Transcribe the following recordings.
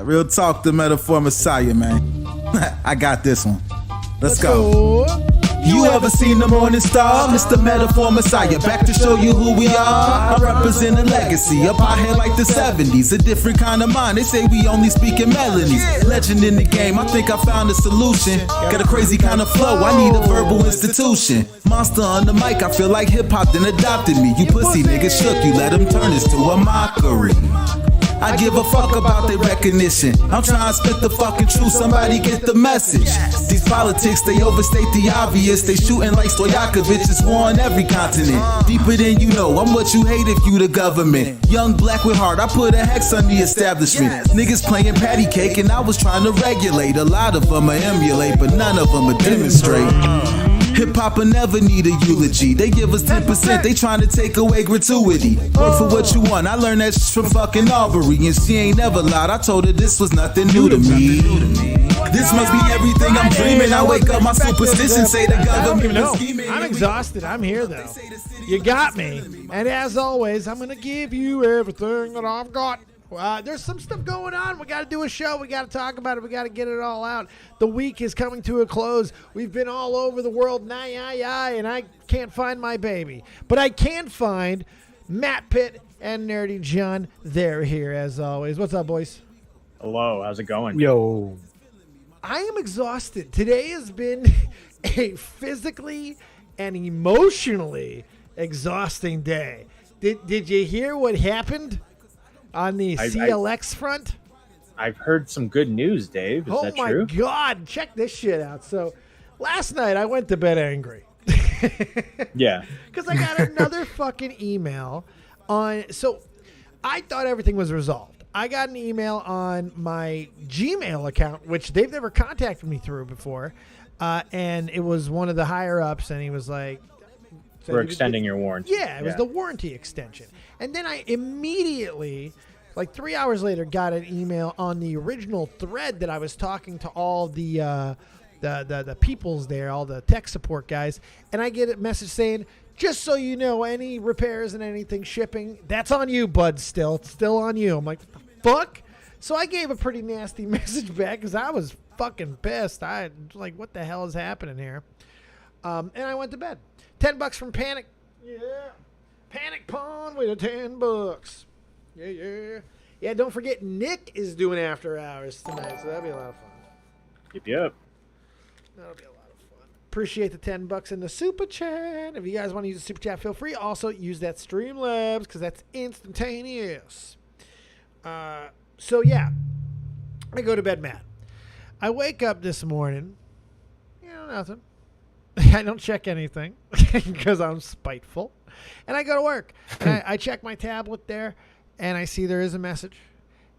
Real talk, the metaphor messiah, man. I got this one. Let's go. You ever seen the morning star? Mr. Metaphor Messiah, back to show you who we are. I represent a legacy, up high here like the 70s. A different kind of mind, they say we only speak in melodies. Legend in the game, I think I found a solution. Got a crazy kind of flow, I need a verbal institution. Monster on the mic, I feel like hip-hop then adopted me. You pussy niggas shook, you let them turn this to a mockery. I give a fuck about their recognition. I'm trying to spit the fucking truth, somebody get the message. These politics, they overstate the obvious. They shooting like Stoyakovich, it's war on every continent. Deeper than you know, I'm what you hate if you the government. Young black with heart, I put a hex on the establishment. Niggas playing patty cake and I was trying to regulate. A lot of them I emulate, but none of them I demonstrate. Hip-hop will never need a eulogy. They give us 10%, they trying to take away gratuity. Work for what you want, I learned that shit from fucking Aubrey. And she ain't never lied, I told her this was nothing new to me. This must be everything I'm dreaming. I wake up, my superstition say the government is scheming. I'm exhausted, I'm here though. You got me. And as always, I'm gonna give you everything that I've got. There's some stuff going on. We got to do a show. We got to talk about it. We got to get it all out. The week is coming to a close. We've been all over the world, and I can't find my baby. But I can find Matt Pitt and Nerdy John. They're here as always. What's up, boys? Hello. How's it going? Yo. I am exhausted. Today has been a physically and emotionally exhausting day. Did you hear what happened on the CLX front? I've heard some good news, Dave. Is that true? Oh, my God. Check this shit out. So last night I went to bed angry. Yeah. Because I got another fucking email on. So I thought everything was resolved. I got an email on my Gmail account, which they've never contacted me through before. And it was one of the higher ups, and he was like, we're extending your warranty. Yeah, it was the warranty extension. And then I immediately, like 3 hours later, got an email on the original thread that I was talking to all the peoples there, all the tech support guys, and I get a message saying, just so you know, any repairs and anything shipping, that's on you, bud, still. It's still on you. I'm like, what the fuck? So I gave a pretty nasty message back because I was fucking pissed. I was like, what the hell is happening here? And I went to bed. $10 from Panic. Yeah. Panic Pawn with $10. Yeah. Yeah, don't forget Nick is doing after hours tonight, so that'll be a lot of fun. Yep. That'll be a lot of fun. Appreciate the $10 in the super chat. If you guys want to use the super chat, feel free. Also use that Streamlabs because that's instantaneous. So yeah, I go to bed mad. I wake up this morning, nothing. I don't check anything because I'm spiteful. And I go to work. And I check my tablet there, and I see there is a message.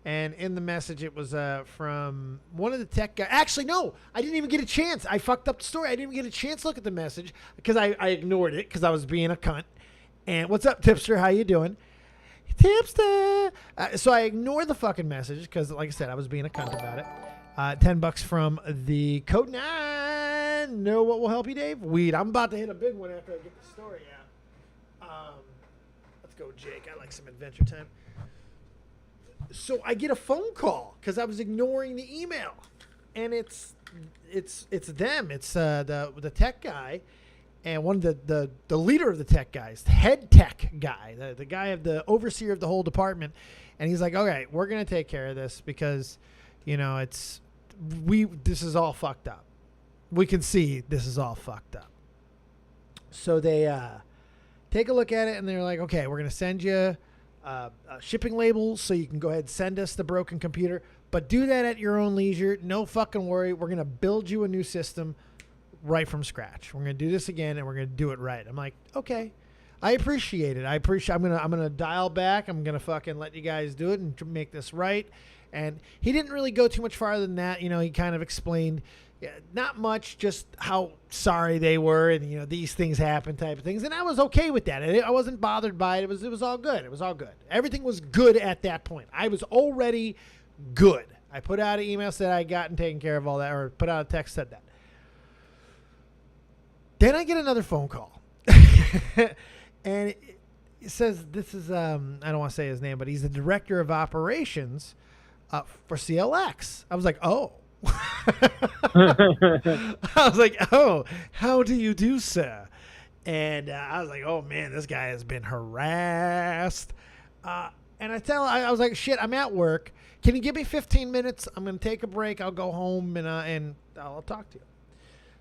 And in the message, it was from one of the tech guys. Actually, no, I didn't even get a chance. I fucked up the story. I didn't even get a chance to look at the message because I ignored it because I was being a cunt. And what's up, Tipster? How you doing? Tipster. So I ignored the fucking message because, like I said, I was being a cunt about it. $10 from the Code 9. Know what will help you, Dave? Weed. I'm about to hit a big one after I get the story out. Let's go, Jake. I like some Adventure Time. So I get a phone call because I was ignoring the email, and it's them. It's the tech guy, and one of the leader of the tech guys, the head tech guy, the guy of the overseer of the whole department, and he's like, "Okay, we're gonna take care of this because, this is all fucked up. We can see this is all fucked up." So they take a look at it, and they're like, "Okay, we're gonna send you shipping labels so you can go ahead and send us the broken computer, but do that at your own leisure. No fucking worry. We're going to build you a new system right from scratch. We're going to do this again, and we're going to do it right." I'm like, okay, I appreciate it. I'm going to dial back. I'm going to fucking let you guys do it and make this right. And he didn't really go too much farther than that. He kind of explained not much, just how sorry they were, and these things happen, type of things, and I was okay with that. I wasn't bothered by it. It was all good. It was all good. Everything was good at that point. I was already good. I put out an email, said I had gotten taken care of all that, or put out a text, said that. Then I get another phone call, and He says this is I don't want to say his name, but he's the director of operations for CLX. I was like, oh. I was like, oh, how do you do, sir? And I was like, oh man, this guy has been harassed. And I was like, shit, I'm at work. Can you give me 15 minutes? I'm going to take a break. I'll go home and I'll talk to you.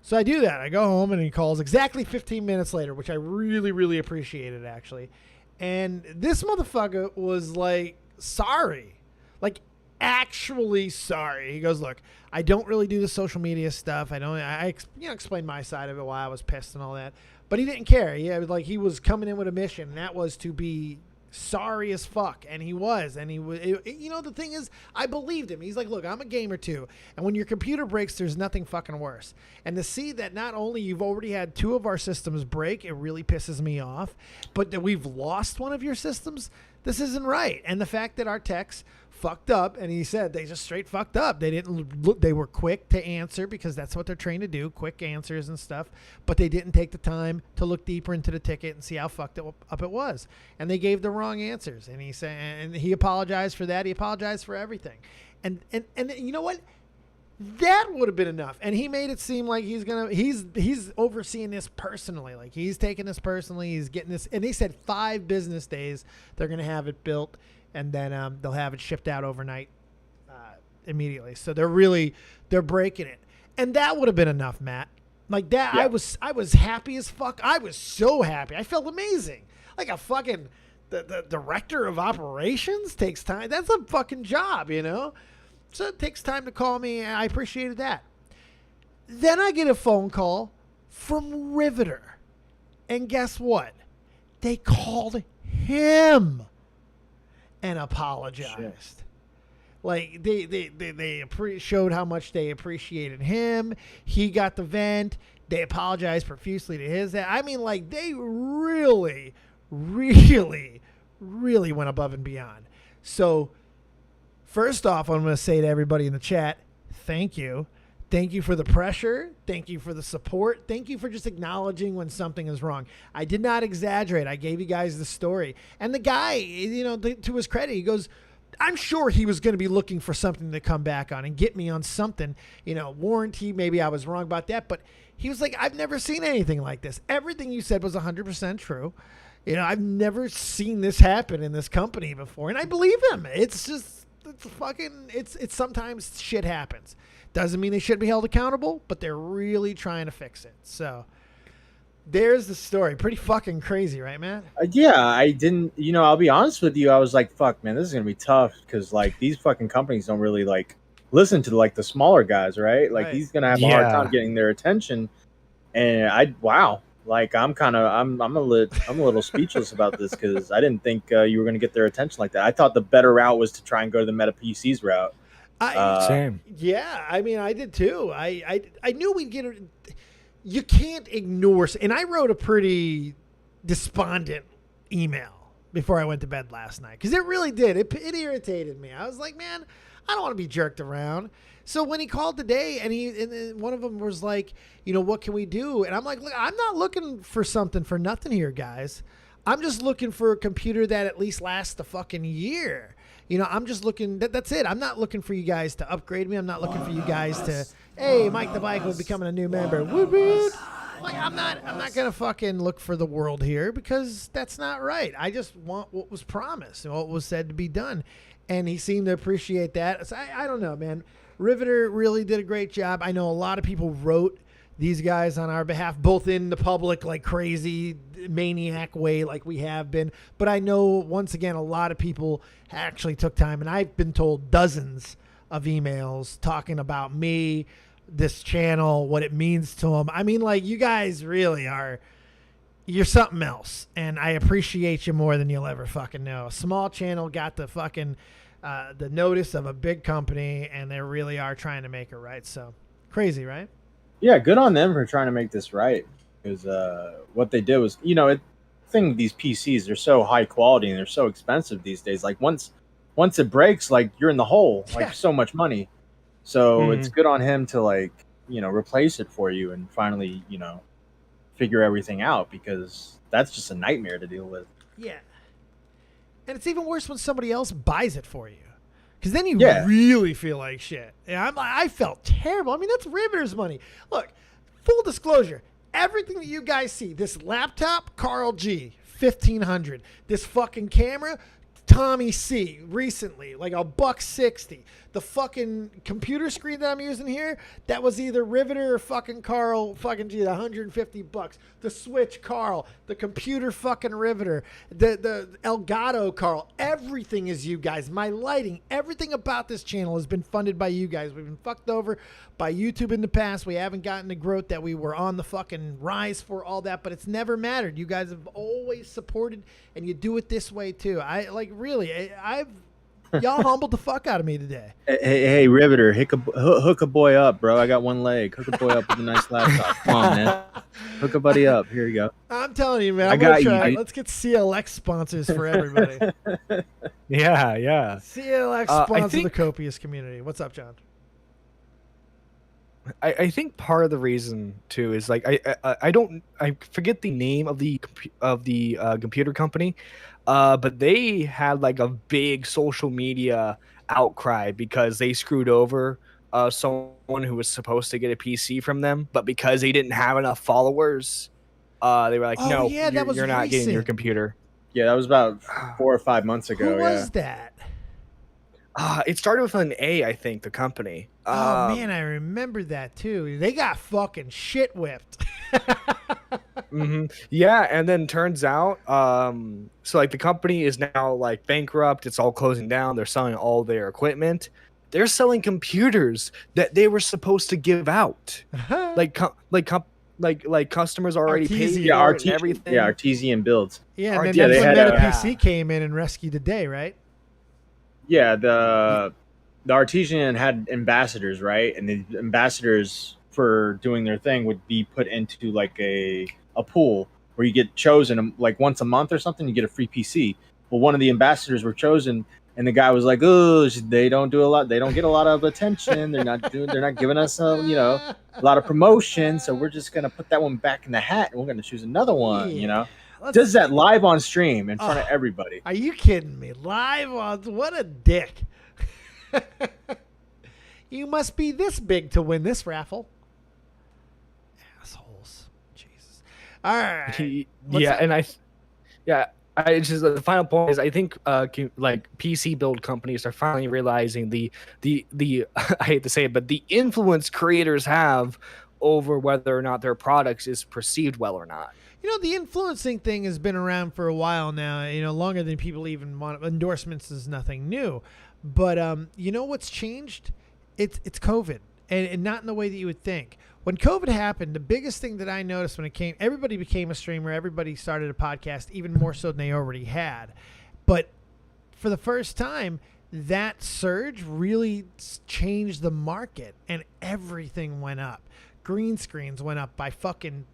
So I do that. I go home and he calls exactly 15 minutes later, which I really, really appreciated actually. And this motherfucker was like, sorry. Like, actually sorry. He goes, look, I don't really do the social media stuff. I explained my side of it why I was pissed and all that. But he didn't care. He was coming in with a mission, and that was to be sorry as fuck. And he was. And the thing is, I believed him. He's like, look, I'm a gamer too. And when your computer breaks, there's nothing fucking worse. And to see that not only you've already had 2 of our systems break, it really pisses me off. But that we've lost one of your systems, this isn't right. And the fact that our techs fucked up, and he said they just straight fucked up. They didn't look, they were quick to answer because that's what they're trained to do, quick answers and stuff, but they didn't take the time to look deeper into the ticket and see how fucked up it was. And they gave the wrong answers. And he said, and he apologized for that. He apologized for everything. And you know what? That would have been enough. And he made it seem like he's overseeing this personally. Like he's taking this personally. He's getting this. And they said 5 business days they're going to have it built. And then they'll have it shipped out overnight immediately. So they're breaking it. And that would have been enough, Matt. Like that, yeah. I was happy as fuck. I was so happy. I felt amazing. Like a fucking the director of operations takes time. That's a fucking job, you know? So it takes time to call me. And I appreciated that. Then I get a phone call from Riveter. And guess what? They called him and apologized. Shit. Like they showed how much they appreciated him. He got the vent. They apologized profusely to his. I mean, like they really, really, really went above and beyond. So first off, I'm going to say to everybody in the chat, thank you. Thank you for the pressure. Thank you for the support. Thank you for just acknowledging when something is wrong. I did not exaggerate. I gave you guys the story. And the guy, to his credit, he goes, I'm sure he was going to be looking for something to come back on and get me on something, warranty. Maybe I was wrong about that. But he was like, I've never seen anything like this. Everything you said was 100% true. I've never seen this happen in this company before. And I believe him. It's sometimes shit happens. Doesn't mean they should be held accountable, but they're really trying to fix it. So there's the story. Pretty fucking crazy, right, man? Yeah, I didn't, I'll be honest with you. I was like, fuck, man, this is going to be tough because, like, these fucking companies don't really, like, listen to, like, the smaller guys, right? Like, he's going to have a hard time getting their attention. And wow. Like, I'm a little speechless about this because I didn't think you were going to get their attention like that. I thought the better route was to try and go to the Meta PCs route. Same. Yeah, I mean, I did too. I knew we'd get it. You can't ignore. And I wrote a pretty despondent email before I went to bed last night because it really did. It irritated me. I was like, man, I don't want to be jerked around. So when he called today and one of them was like, what can we do? And I'm like, look, I'm not looking for something for nothing here, guys. I'm just looking for a computer that at least lasts a fucking year. I'm just looking, that's it. I'm not looking for you guys to upgrade me. I'm not looking for you guys to, hey, Mike the Bike was becoming a new member. Woot woot. Like, I'm not going to fucking look for the world here because that's not right. I just want what was promised and what was said to be done. And he seemed to appreciate that. So I don't know, man. Riveter really did a great job. I know a lot of people wrote these guys on our behalf, both in the public, like crazy maniac way, like we have been. But I know, once again, a lot of people actually took time. And I've been told dozens of emails talking about me, this channel, what it means to them. I mean, like, you guys really you're something else. And I appreciate you more than you'll ever fucking know. A small channel got the fucking the notice of a big company, and they really are trying to make it right. So crazy, right? Yeah, good on them for trying to make this right. Because what they did was, the thing with these PCs, they're so high quality and they're so expensive these days. Like once it breaks, like you're in the hole, like so much money. So it's good on him to replace it for you and finally, figure everything out because that's just a nightmare to deal with. Yeah. And it's even worse when somebody else buys it for you. Because then you really feel like shit. And I felt terrible. I mean, that's Riveter's money. Look, full disclosure, everything that you guys see, this laptop, Carl G, $1,500. This fucking camera, Tommy C, recently, like $160. The fucking computer screen that I'm using here, that was either Riveter or fucking Carl fucking G, $150. The Switch, Carl. The computer, fucking Riveter. The Elgato, Carl. Everything is you guys. My lighting, everything about this channel has been funded by you guys. We've been fucked over by YouTube in the past. We haven't gotten the growth that we were on the fucking rise for, all that, but it's never mattered. You guys have always supported, and you do it this way too. Y'all humbled the fuck out of me today. Hey, Riveter, hook a boy up, bro. I got one leg. Hook a boy up with a nice laptop. Come on, man. Hook a buddy up. Here you go. I'm telling you, man. I'm gonna try. Let's get CLX sponsors for everybody. Yeah. CLX sponsor the Copious community. What's up, John? I think part of the reason too is like I forget the name of the computer company, but they had like a big social media outcry because they screwed over someone who was supposed to get a PC from them, but because they didn't have enough followers, they were like, no, you're not getting your computer. Yeah, that was about 4 or 5 months ago. Who was that? It started with an A, I think, the company. Oh, man, I remember that, too. They got fucking shit whipped. Yeah, and then turns out, so, like, the company is now, like, bankrupt. It's all closing down. They're selling all their equipment. They're selling computers that they were supposed to give out. like customers already paid for it and everything. Yeah, Artesian builds. Yeah, and then Meta PC came in and rescued the day, right? Yeah, the Artesian had ambassadors, right? And the ambassadors for doing their thing would be put into like a pool where you get chosen like once a month or something. You get a free PC. Well, one of the ambassadors were chosen, and the guy was like, "Oh, they don't do a lot. They don't get a lot of attention. They're not giving us a lot of promotion. So we're just gonna put that one back in the hat, and we're gonna choose another one." Does that live on stream in front of everybody. Are you kidding me? Live on? What a dick. You must be this big to win this raffle. Assholes. Jesus. All right. I just the final point is I think like PC build companies are finally realizing the I hate to say it, but the influence creators have over whether or not their products is perceived well or not. The influencing thing has been around for a while now, longer than people even want. Endorsements is nothing new. But what's changed? It's COVID, and not in the way that you would think. When COVID happened, the biggest thing that I noticed everybody became a streamer, everybody started a podcast, even more so than they already had. But for the first time, that surge really changed the market, and everything went up. Green screens went up by fucking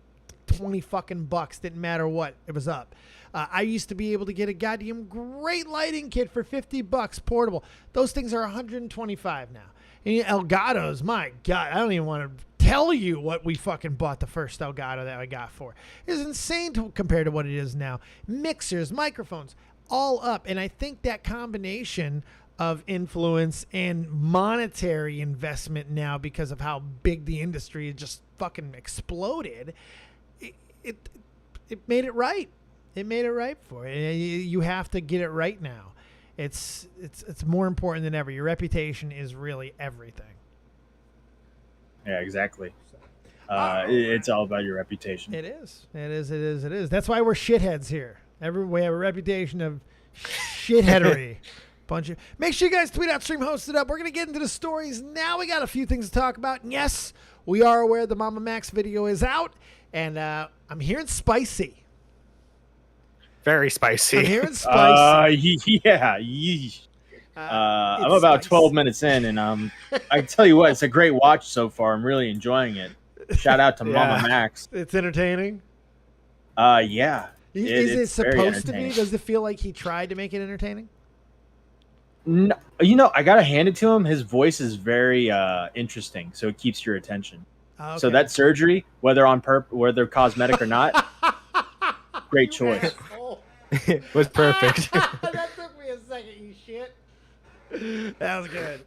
$20. Didn't matter what, it was up. I used to be able to get a goddamn great lighting kit for $50 portable. Those things are $125 now. And Elgatos, my God, I don't even want to tell you what we fucking bought the first Elgato that I got for. It's insane compared to what it is now. Mixers, microphones, all up. And I think that combination of influence and monetary investment now, because of how big the industry just fucking exploded, it made it right. It made it right for you. You have to get it right now. It's more important than ever. Your reputation is really everything. Yeah, exactly. It's all about your reputation. It is. That's why we're shitheads here. We have a reputation of shitheadery. Make sure you guys tweet out, stream, host it up. We're going to get into the stories now. We got a few things to talk about. And yes, we are aware the Mama Max video is out. And I'm hearing spicy. Very spicy. I'm hearing spicy. Yeah. I'm about 12 minutes in, and I tell you what, it's a great watch so far. I'm really enjoying it. Shout out to Mama Max. It's entertaining. Yeah. Is it supposed to be? Does it feel like he tried to make it entertaining? No, I gotta hand it to him. His voice is very interesting, so it keeps your attention. Okay. So that surgery, whether cosmetic or not, great choice. It was perfect. That took me a second, you shit. That was good.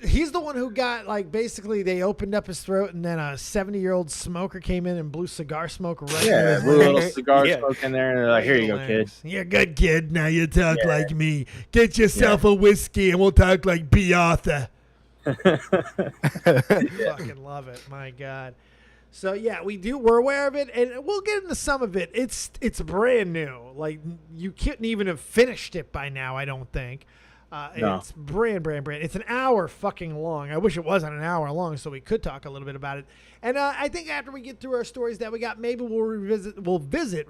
He's the one who got, like, basically they opened up his throat and then a 70-year-old smoker came in and blew cigar smoke right in his blew a little legs. cigar smoke in there, and they're like, "Here you go, kid. You're a good kid. Now you talk like me. Get yourself a whiskey and we'll talk like B. Arthur." Fucking love it. My God. So yeah, we're aware of it, and we'll get into some of it. It's brand new. Like, you couldn't even have finished it by now, I don't think. No. It's brand. It's an hour fucking long. I wish it wasn't an hour long so we could talk a little bit about it. And I think after we get through our stories that we got, maybe we'll visit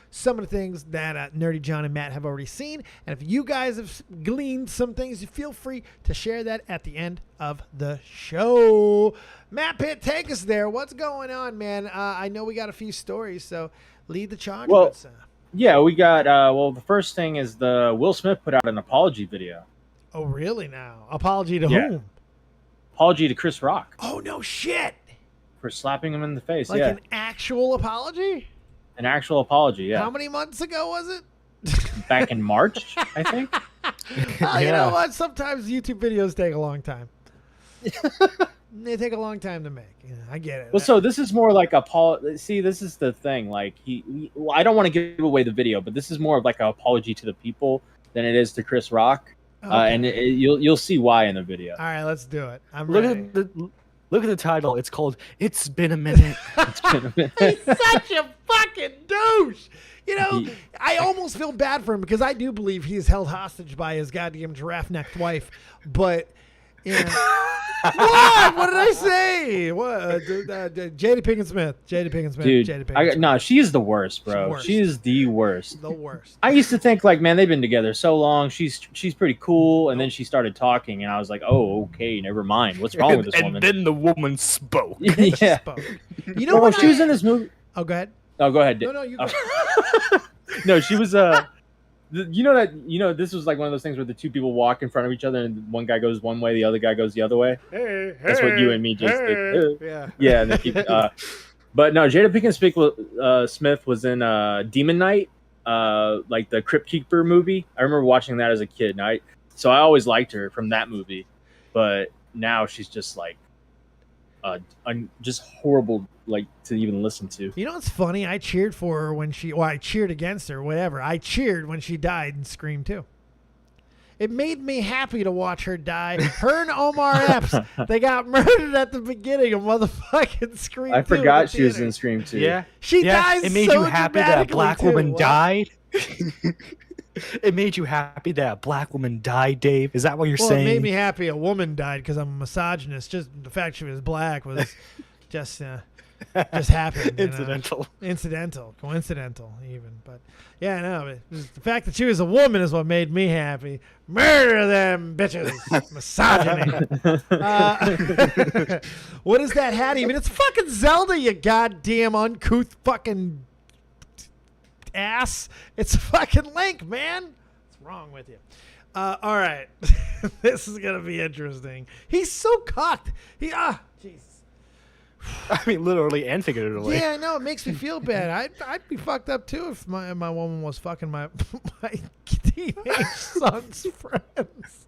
some of the things that Nerdy John and Matt have already seen. And if you guys have gleaned some things, you feel free to share that at the end of the show. Matt Pitt, take us there. What's going on, man? I know we got a few stories, so lead the charge. Well, yeah, we got, the first thing is the Will Smith put out an apology video. Oh, really now? Apology to whom? Apology to Chris Rock. Oh, no shit. For slapping him in the face, like an actual apology? An actual apology, yeah. How many months ago was it? Back in March, I think. You know what? Sometimes YouTube videos take a long time. They take a long time to make. Yeah, I get it. Well, so this is more like see, this is the thing. Like, I don't want to give away the video, but this is more of like an apology to the people than it is to Chris Rock. Okay. And you'll see why in the video. All right, let's do it. Look at the title. It's called "It's Been a Minute." It's been a minute. He's such a fucking douche. You know, I almost feel bad for him because I do believe he's held hostage by his goddamn giraffe-necked wife. But, you know, what did I say? What? Jada Pinkett Smith. Dude, no, she's the worst, bro. She is the worst. The worst. I used to think, like, man, they've been together so long. She's pretty cool, and then she started talking, and I was like, oh, okay, never mind. What's wrong with this woman? And then the woman spoke. Yeah. You know what? She was in this movie. Oh, go ahead. Oh, go ahead. No, you go. No, she was you know this was like one of those things where the two people walk in front of each other and one guy goes one way, the other guy goes the other way. That's what you and me just did. Yeah, and they keep but no, Jada Pinkett Smith was in Demon Knight, like the Crypt Keeper movie. I remember watching that as a kid, so I always liked her from that movie. But now she's just like just horrible, like, to even listen to. You know what's funny? I cheered for her when I cheered against her, whatever. I cheered when she died in Scream 2. It made me happy to watch her die. Her and Omar Epps, they got murdered at the beginning of motherfucking Scream 2. I forgot she was in Scream 2. Yeah. She dies. It made so you happy that a black woman died? It made you happy that a black woman died, Dave? Is that what you're saying? It made me happy a woman died because I'm a misogynist. Just the fact she was black was just happened. Incidental. Coincidental, even. But, yeah, no. The fact that she was a woman is what made me happy. Murder them bitches. Misogyny. What is that hat even? It's fucking Zelda, you goddamn uncouth fucking ass. It's fucking Link, man. What's wrong with you? All right. This is gonna be interesting. He's so cocked. Jesus. I mean, literally and figuratively. Yeah, I know. It makes me feel bad. I'd be fucked up too if my woman was fucking my teenage son's friends.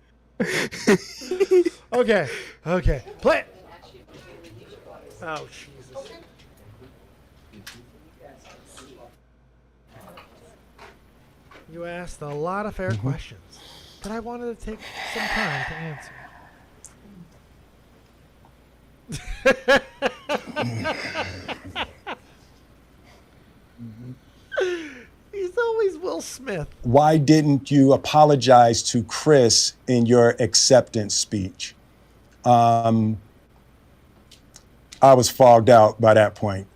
Okay. Play it. Oh, Jesus. You asked a lot of fair questions that I wanted to take some time to answer. He's always Will Smith. Why didn't you apologize to Chris in your acceptance speech? I was fogged out by that point.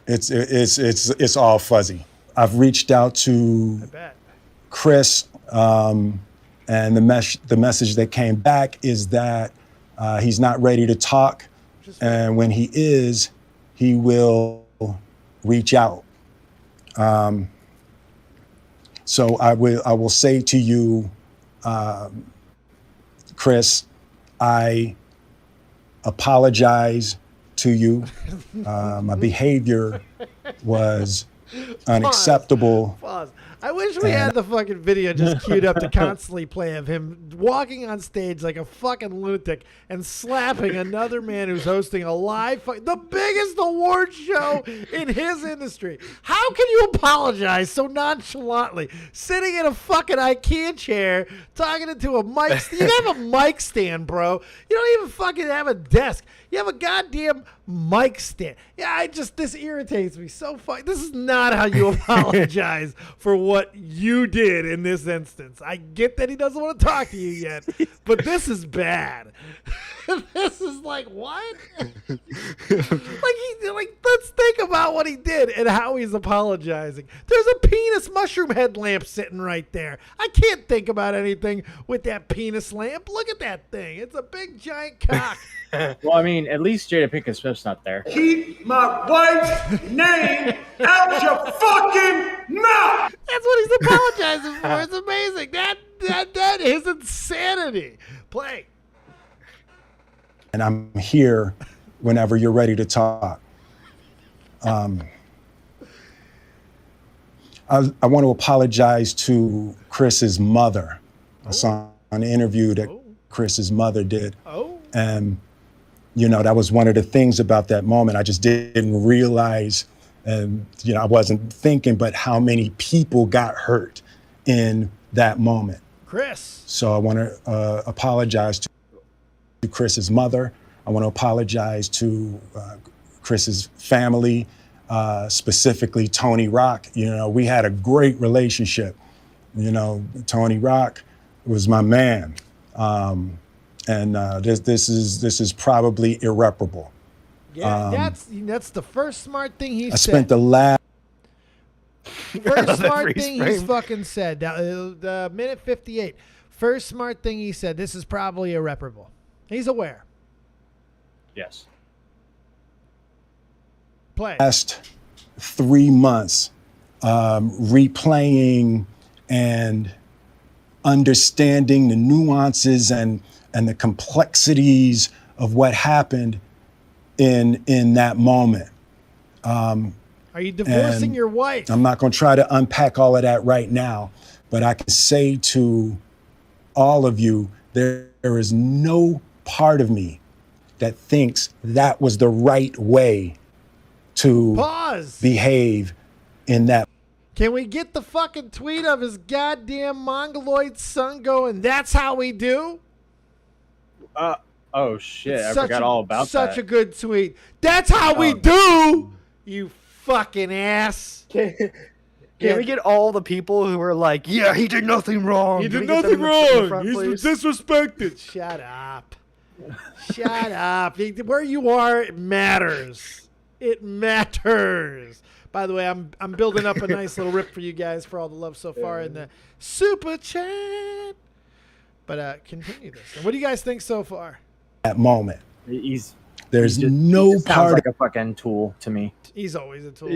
It's all fuzzy. I've reached out to Chris, and the message that came back is that he's not ready to talk, and when he is, he will reach out. So I will say to you, Chris, I apologize to you. My behavior was unacceptable. Pause. I wish we had the fucking video just queued up to constantly play of him walking on stage like a fucking lunatic and slapping another man who's hosting a live the biggest award show in his industry. How can you apologize so nonchalantly, sitting in a fucking IKEA chair, talking into a mic? You have a mic stand, bro. You don't even fucking have a desk. You have a goddamn mic stand. Yeah, this irritates me so fucking. This is not how you apologize for what you did in this instance. I get that he doesn't want to talk to you yet, but this is bad. This is like, what? Let's think about what he did and how he's apologizing. There's a penis mushroom head lamp sitting right there. I can't think about anything with that penis lamp. Look at that thing. It's a big giant cock. Well, I mean, at least Jada Pinkett Smith's not there. Keep my wife's name out your fucking mouth. That's what he's apologizing for. It's amazing. That is insanity. Play. And I'm here whenever you're ready to talk. I want to apologize to Chris's mother. I saw an interview that Chris's mother did. And, that was one of the things about that moment. I just didn't realize, and, I wasn't thinking, but how many people got hurt in that moment. Chris. So I want to apologize to Chris's mother. I want to apologize to Chris's family, specifically Tony Rock. We had a great relationship. Tony Rock was my man. And this is probably irreparable. Yeah, that's the first smart thing he said. I spent the last first smart thing he's fucking said. The minute 58. First smart thing he said. This is probably irreparable. He's aware. Yes. Play. Last 3 months, replaying and understanding the nuances and the complexities of what happened in that moment. Are you divorcing your wife? I'm not going to try to unpack all of that right now, but I can say to all of you, there is no part of me that thinks that was the right way to behave in that. Can we get the fucking tweet of his goddamn mongoloid son going, that's how we do? Oh shit, I forgot all about that. Such a good tweet. That's how we do, you fucking ass. Can we get all the people who are like, yeah, he did nothing wrong. He did nothing wrong. He's disrespected. Shut up. Shut up. Where you are, it matters. It matters. By the way, I'm building up a nice little rip for you guys for all the love so far in the super chat. But continue this. And what do you guys think so far? That moment. There's he no sounds part like a fucking tool to me. He's always a tool.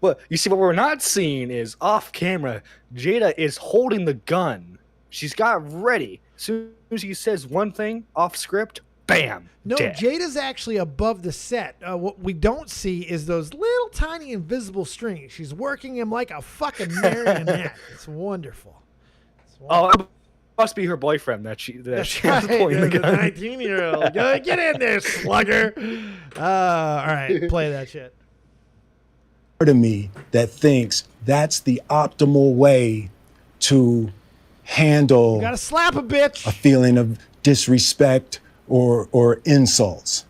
Well, you see, what we're not seeing is off camera, Jada is holding the gun. She's got ready. As soon as he says one thing off script, bam. No, dead. Jada's actually above the set. What we don't see is those little tiny invisible strings. She's working him like a fucking marionette. It's wonderful. Oh, it must be her boyfriend that she has pointing the gun. 19-year-old. Get in there, slugger. All right, play that shit. Part of me that thinks that's the optimal way to handle. You gotta slap a bitch. A feeling of disrespect or insults.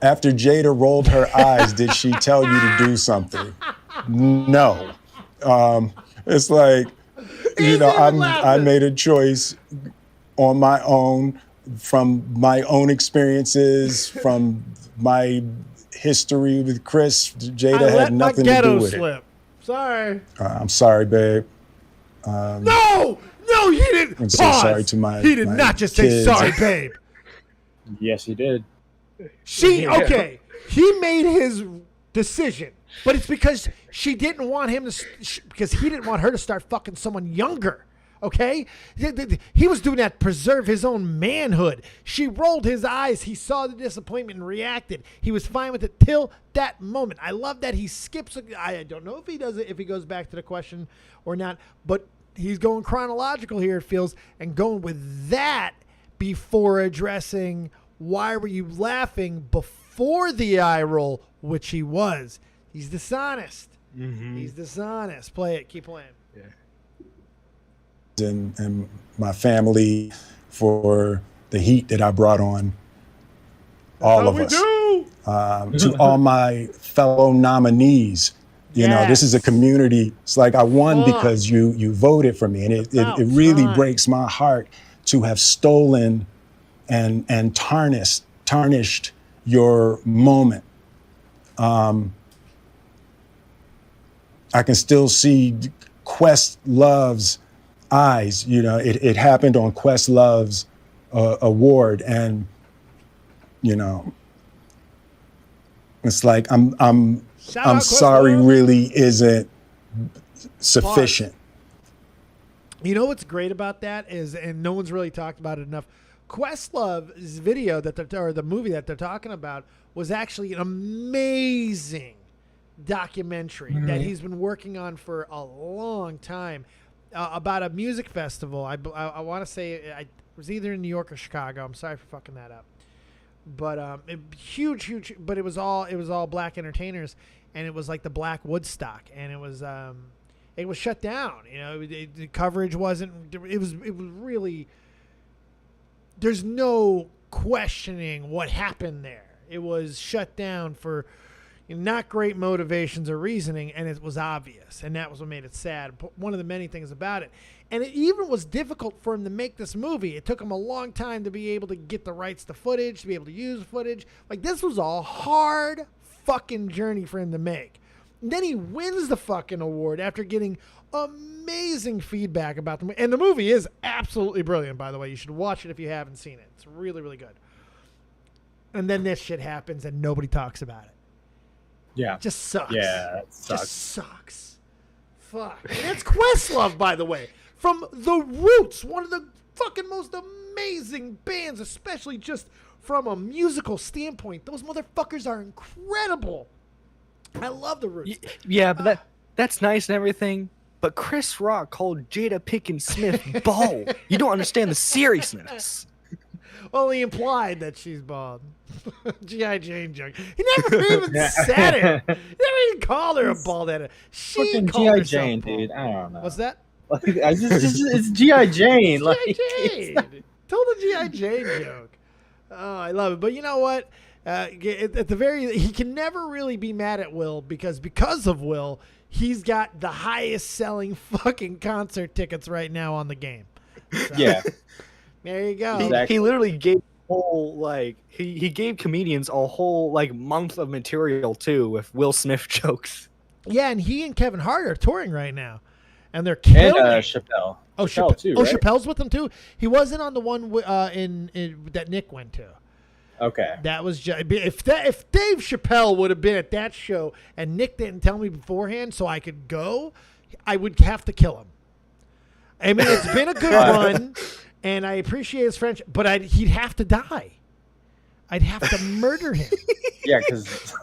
After Jada rolled her eyes, did she tell you to do something? No. It's like, I made a choice on my own, from my own experiences, from my history with Chris. Jada had nothing to do with it. Sorry. I'm sorry, babe. No, he didn't. I'm so sorry to my. He did not just say sorry, babe. Yes, he did. He made his decision, but it's because she didn't want him to, because he didn't want her to start fucking someone younger. Okay? He was doing that to preserve his own manhood. She rolled his eyes. He saw the disappointment and reacted. He was fine with it till that moment. I love that he skips. I don't know if he does it, if he goes back to the question or not, but he's going chronological here, it feels, and going with that before addressing why were you laughing before the eye roll, which he was. He's dishonest. Mm-hmm. He's dishonest. Play it. Keep playing. Yeah. And my family for the heat that I brought on all of us. To all my fellow nominees, you know, this is a community. It's like I won because you voted for me, and it really breaks my heart to have stolen and tarnished your moment. I can still see Questlove's eyes. You know, it happened on Questlove's award, and you know, it's like I'm sorry really isn't sufficient. You know what's great about that is, and no one's really talked about it enough, Questlove's video or the movie that they're talking about was actually an amazing documentary that he's been working on for a long time about a music festival. I want to say it was either in New York or Chicago. I'm sorry for fucking that up. But huge, but it was all black entertainers, and it was like the Black Woodstock, and it was shut down. You know, the coverage wasn't. It was really. There's no questioning what happened there. It was shut down for not great motivations or reasoning, and it was obvious, and that was what made it sad. One of the many things about it. And it even was difficult for him to make this movie. It took him a long time to be able to get the rights to footage, to be able to use footage. Like, this was a hard fucking journey for him to make. And then he wins the fucking award after getting amazing feedback about the movie. And the movie is absolutely brilliant, by the way. You should watch it if you haven't seen it. It's really, really good. And then this shit happens and nobody talks about it. Yeah. Just sucks. Yeah, it sucks. Just sucks. Fuck. And it's Questlove, by the way. From The Roots, one of the fucking most amazing bands, especially just from a musical standpoint. Those motherfuckers are incredible. I love The Roots. Yeah, but that's nice and everything. But Chris Rock called Jada Pinkett Smith bald. You don't understand the seriousness. Well, he implied that she's bald. G.I. Jane joke. He never even said it. He never even called her a bald-headed. She called G.I. herself Jane, bald. dude. I don't know. What's that? It's G.I. Jane. G.I. Jane. Told the G.I. Jane joke. Oh, I love it. But you know what? At the very, he can never really be mad at Will because of Will, he's got the highest selling fucking concert tickets right now on the game. So, yeah. There you go. Exactly. He literally gave he gave comedians a whole month of material too with Will Smith jokes. Yeah, and he and Kevin Hart are touring right now, and they're killing and it. Chappelle. Oh, Chappelle too. Oh, right? Chappelle's with them too. He wasn't on the one in that Nick went to. Okay. That was just, if Dave Chappelle would have been at that show and Nick didn't tell me beforehand so I could go, I would have to kill him. I mean, it's been a good run, and I appreciate his friendship, but he'd have to die. I'd have to murder him. Yeah, because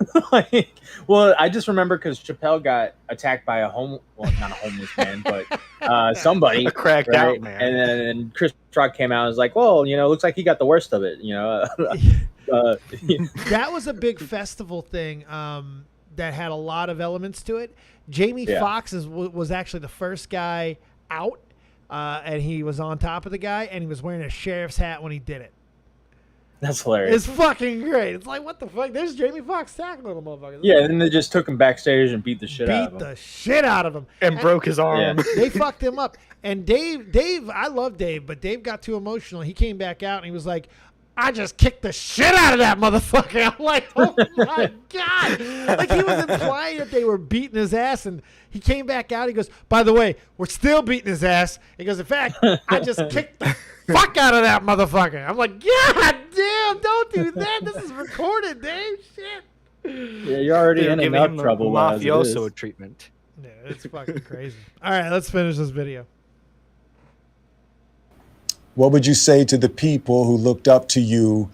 well, I just remember because Chappelle got attacked by not a homeless man, but somebody, a cracked out man, and then Chris Rock came out and was like, "Well, looks like he got the worst of it." That was a big festival thing that had a lot of elements to it. Jamie Foxx was actually the first guy out, and he was on top of the guy, and he was wearing a sheriff's hat when he did it. That's hilarious. It's fucking great. It's like, what the fuck? There's Jamie Foxx tackling the motherfucker. Yeah, and then they just took him backstage and beat the shit out of him. And broke his arm. Yeah. They fucked him up. And Dave, I love Dave, but Dave got too emotional. He came back out and he was like, I just kicked the shit out of that motherfucker. I'm like, oh my God. Like, he was implying that they were beating his ass, and he came back out. He goes, by the way, we're still beating his ass. He goes, in fact, I just kicked the fuck out of that motherfucker. I'm like, God damn, don't do that. This is recorded, Dave. Shit. Yeah, you're already in enough trouble. Mafioso treatment. Yeah, it's fucking crazy. All right, let's finish this video. what would you say to the people who looked up to you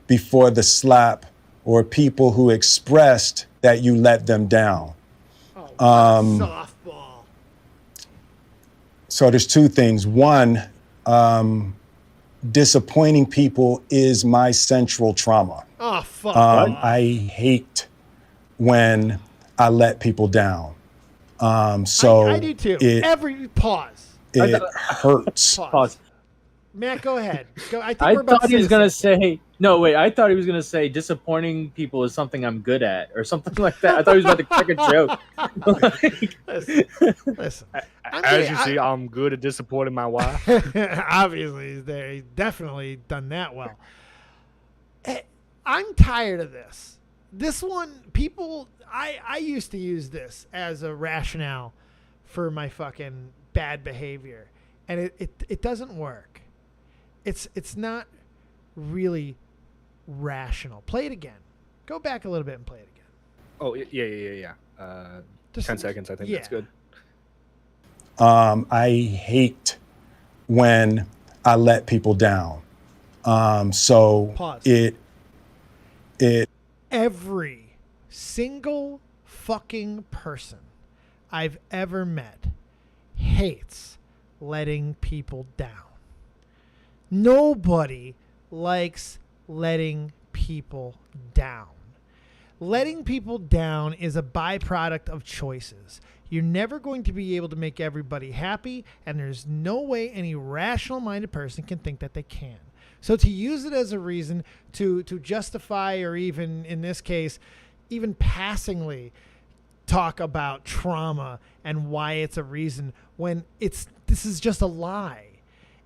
before the slap, or people who expressed that you let them down? Softball. So there's two things. One, disappointing people is my central trauma. Oh, fuck. I hate when I let people down. So I do too. Every pause. It hurts. Pause. Matt, go ahead. Go. I thought he was gonna say no. Wait, I thought he was gonna say disappointing people is something I'm good at, or something like that. I thought he was about to crack a joke. Listen. As you see, I'm good at disappointing my wife. Obviously, he's there. He's definitely done that well. I'm tired of this. This one, people. I used to use this as a rationale for my fucking bad behavior, and it doesn't work. It's not really rational. Play it again. Go back a little bit and play it again. Oh, yeah. 10 seconds, I think that's good. I hate when I let people down. So pause. It Every single fucking person I've ever met hates letting people down. Nobody likes letting people down. Letting people down is a byproduct of choices. You're never going to be able to make everybody happy, and there's no way any rational-minded person can think that they can. So to use it as a reason to justify, or even in this case, even passingly talk about trauma and why it's a reason when this is just a lie.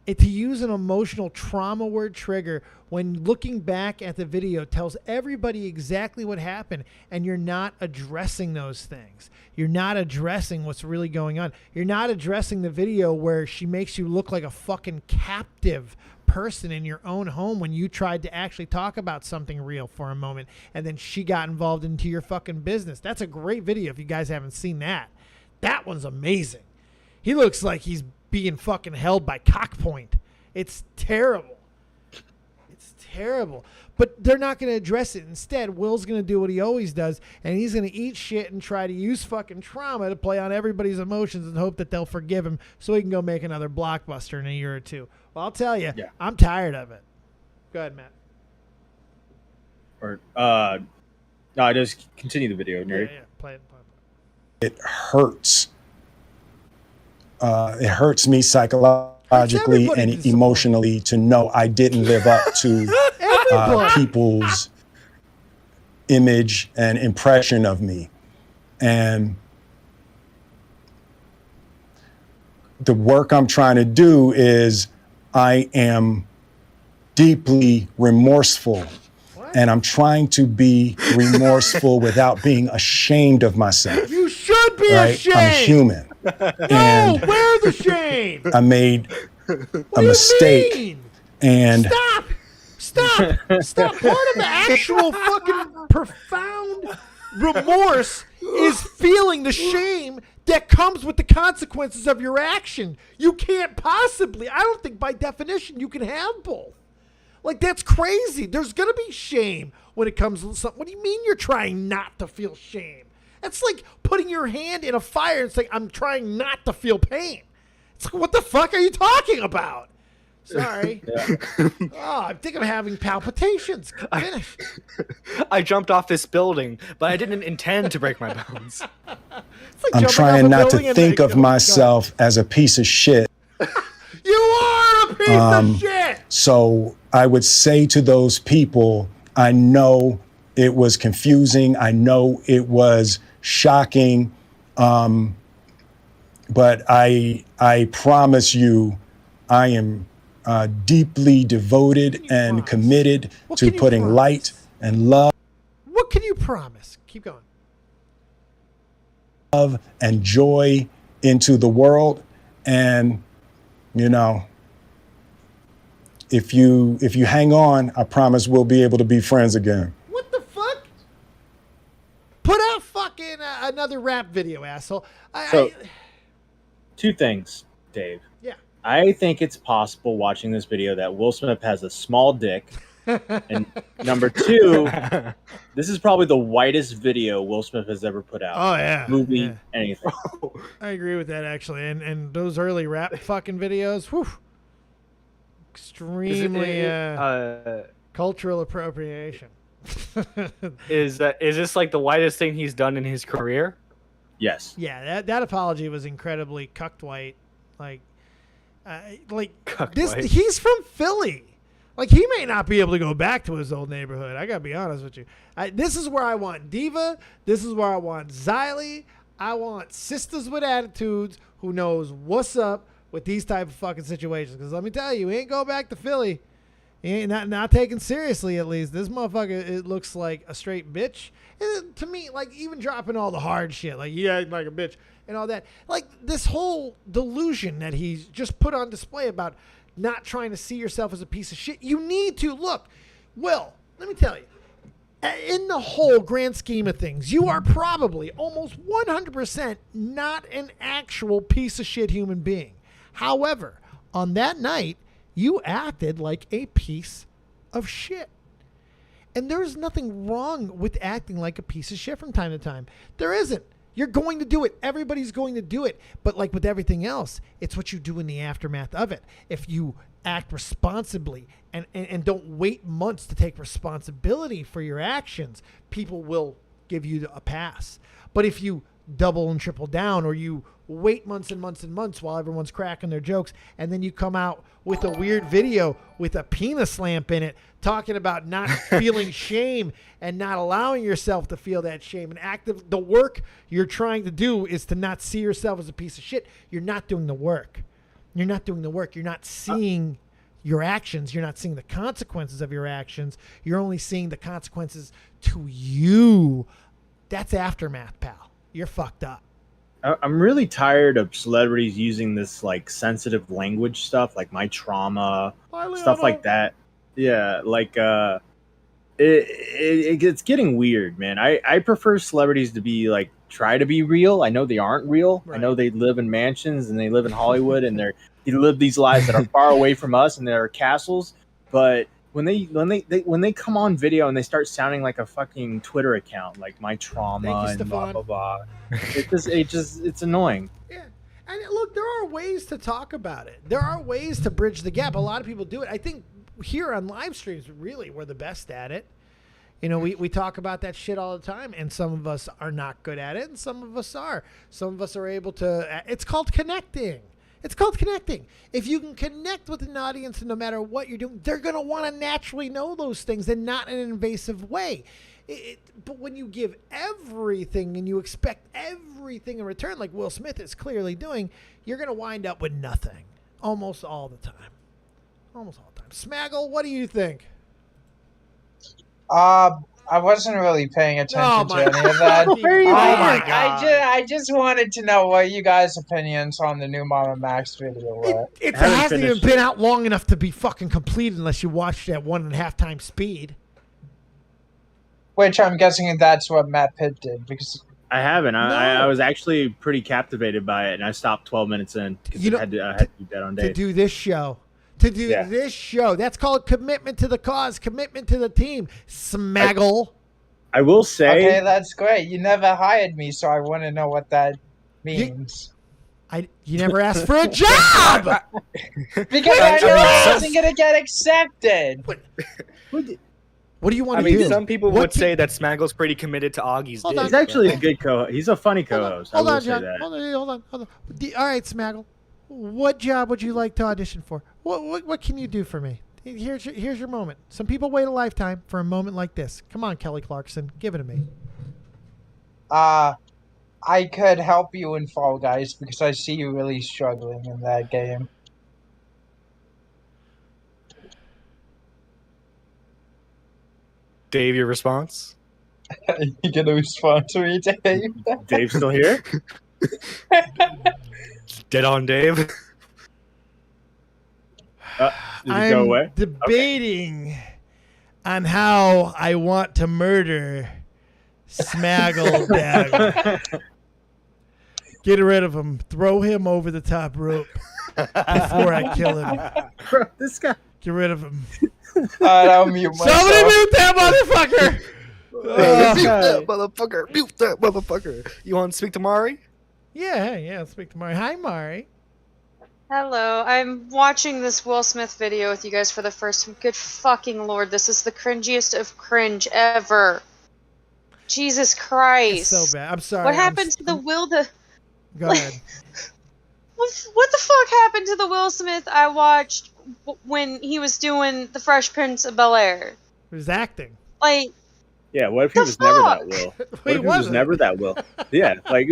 To use an emotional trauma word trigger when looking back at the video tells everybody exactly what happened, and you're not addressing those things. You're not addressing what's really going on. You're not addressing the video where she makes you look like a fucking captive person in your own home when you tried to actually talk about something real for a moment, and then she got involved into your fucking business. That's a great video if you guys haven't seen that. That one's amazing. He looks like he's being fucking held by cockpoint. It's terrible. It's terrible. But they're not going to address it. Instead, Will's going to do what he always does, and he's going to eat shit and try to use fucking trauma to play on everybody's emotions and hope that they'll forgive him so he can go make another blockbuster in a year or two. Well, I'll tell you, I'm tired of it. Go ahead, Matt. Or no, I just continue the video, nerd. Yeah. Play it. It hurts. It hurts me psychologically and emotionally to know I didn't live up to people's image and impression of me. And the work I'm trying to do is I am deeply remorseful. And I'm trying to be remorseful without being ashamed of myself. You should be ashamed. I'm human. No, where's the shame? I made a mistake. And Stop. Part of the actual fucking profound remorse is feeling the shame that comes with the consequences of your action. You can't possibly, I don't think by definition you can have both. Like, that's crazy. There's going to be shame when it comes to something. What do you mean you're trying not to feel shame? That's like putting your hand in a fire and saying, I'm trying not to feel pain. It's like, what the fuck are you talking about? Sorry. I think I'm having palpitations. Finish. I jumped off this building, but I didn't intend to break my bones. Like I'm trying not to think of myself as a piece of shit. You are a piece of shit. So I would say to those people, I know it was confusing. I know it was shocking. But I promise you, I am deeply devoted and committed to putting light and love. What can you promise? Keep going. Love and joy into the world. And, you know, if you hang on, I promise we'll be able to be friends again. What the fuck? Put out fucking another rap video, asshole. So, two things, Dave. Yeah. I think it's possible watching this video that Will Smith has a small dick. And number 2, this is probably the whitest video Will Smith has ever put out. Oh yeah, movie, anything. I agree with that actually. And those early rap fucking videos, whew, extremely cultural appropriation. Is this like the whitest thing he's done in his career? Yes. Yeah, that apology was incredibly cucked white. Like Cucked this. white. He's from Philly. Like, he may not be able to go back to his old neighborhood. I got to be honest with you. This is where I want Diva. This is where I want Xylee. I want sisters with attitudes who knows what's up with these type of fucking situations. Because let me tell you, he ain't go back to Philly. He ain't not taken seriously, at least. This motherfucker, it looks like a straight bitch. And to me, like, even dropping all the hard shit, like, he acting like a bitch and all that. Like, this whole delusion that he's just put on display about not trying to see yourself as a piece of shit. You need to. Look, Will, let me tell you, in the whole grand scheme of things, you are probably almost 100% not an actual piece of shit human being. However, on that night, you acted like a piece of shit. And there's nothing wrong with acting like a piece of shit from time to time. There isn't. You're going to do it. Everybody's going to do it. But like with everything else, it's what you do in the aftermath of it. If you act responsibly and don't wait months to take responsibility for your actions, people will give you a pass. But if you double and triple down, or you wait months and months and months while everyone's cracking their jokes, and then you come out with a weird video with a penis lamp in it talking about not feeling shame and not allowing yourself to feel that shame, and the work you're trying to do is to not see yourself as a piece of shit. You're not doing the work. You're not doing the work. You're not seeing your actions. You're not seeing the consequences of your actions. You're only seeing the consequences to you. That's aftermath, pal. You're fucked up. I'm really tired of celebrities using this like sensitive language stuff, like my trauma, stuff like that. Yeah, like it's getting weird, man. I prefer celebrities to be like try to be real. I know they aren't real. Right. I know they live in mansions and they live in Hollywood and they live these lives that are far away from us and they're castles. But when they come on video and they start sounding like a fucking Twitter account, like my trauma and blah blah blah, it's annoying. Yeah, and look, there are ways to talk about it. There are ways to bridge the gap. A lot of people do it. I think here on live streams, really, we're the best at it. You know, we talk about that shit all the time, and some of us are not good at it, and some of us are. Some of us are able to. It's called connecting. It's called connecting. If you can connect with an audience, no matter what you're doing, they're going to want to naturally know those things and not in an invasive way. But when you give everything and you expect everything in return, like Will Smith is clearly doing, you're going to wind up with nothing almost all the time. Almost all the time. Smaggle, what do you think? I wasn't really paying attention to any of that. I just wanted to know what you guys' opinions on the new Mama Max video were. It hasn't even been out long enough to be fucking complete unless you watched it at 1.5 times speed. Which I'm guessing that's what Matt Pitt did, because I haven't. I was actually pretty captivated by it, and I stopped 12 minutes in because I had to do that on Dave. To do this show. This show. That's called commitment to the cause, commitment to the team. Smaggle. I will say. Okay, that's great. You never hired me, so I want to know what that means. You never asked for a job! Because I know I wasn't going to get accepted. What do you want to do? Some people would say that Smaggle's pretty committed to Augie's dick. He's actually a good co-host. He's a funny co-host. Hold on, John. Hold on. All right, Smaggle. What job would you like to audition for? What can you do for me? Here's your moment. Some people wait a lifetime for a moment like this. Come on, Kelly Clarkson. Give it to me. I could help you in Fall Guys because I see you really struggling in that game. Dave, your response? You gonna respond to me, Dave? Dave's still here? Dead on Dave. Did he go away? Debating on how I want to murder Smaggle Dagger. Get rid of him. Throw him over the top rope before I kill him. Bro, this guy. Get rid of him. I'll mute myself. Somebody mute that motherfucker. Mute that motherfucker. Mute that motherfucker. You want to speak to Mari? Yeah. Let's speak to Mari. Hi, Mari. Hello, I'm watching this Will Smith video with you guys for the first time. Good fucking lord, this is the cringiest of cringe ever. Jesus Christ. It's so bad. I'm sorry. What happened to the Will the... Go ahead. What the fuck happened to the Will Smith I watched when he was doing the Fresh Prince of Bel-Air? He was acting. Like... Yeah, what if he was never that Will? What if he was never that Will? Yeah, like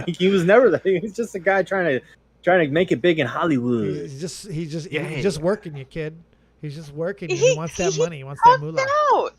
he was never that. He was just a guy trying to make it big in Hollywood. He's just working you, kid. He's just working you. He wants that money. He wants that moolah. Out.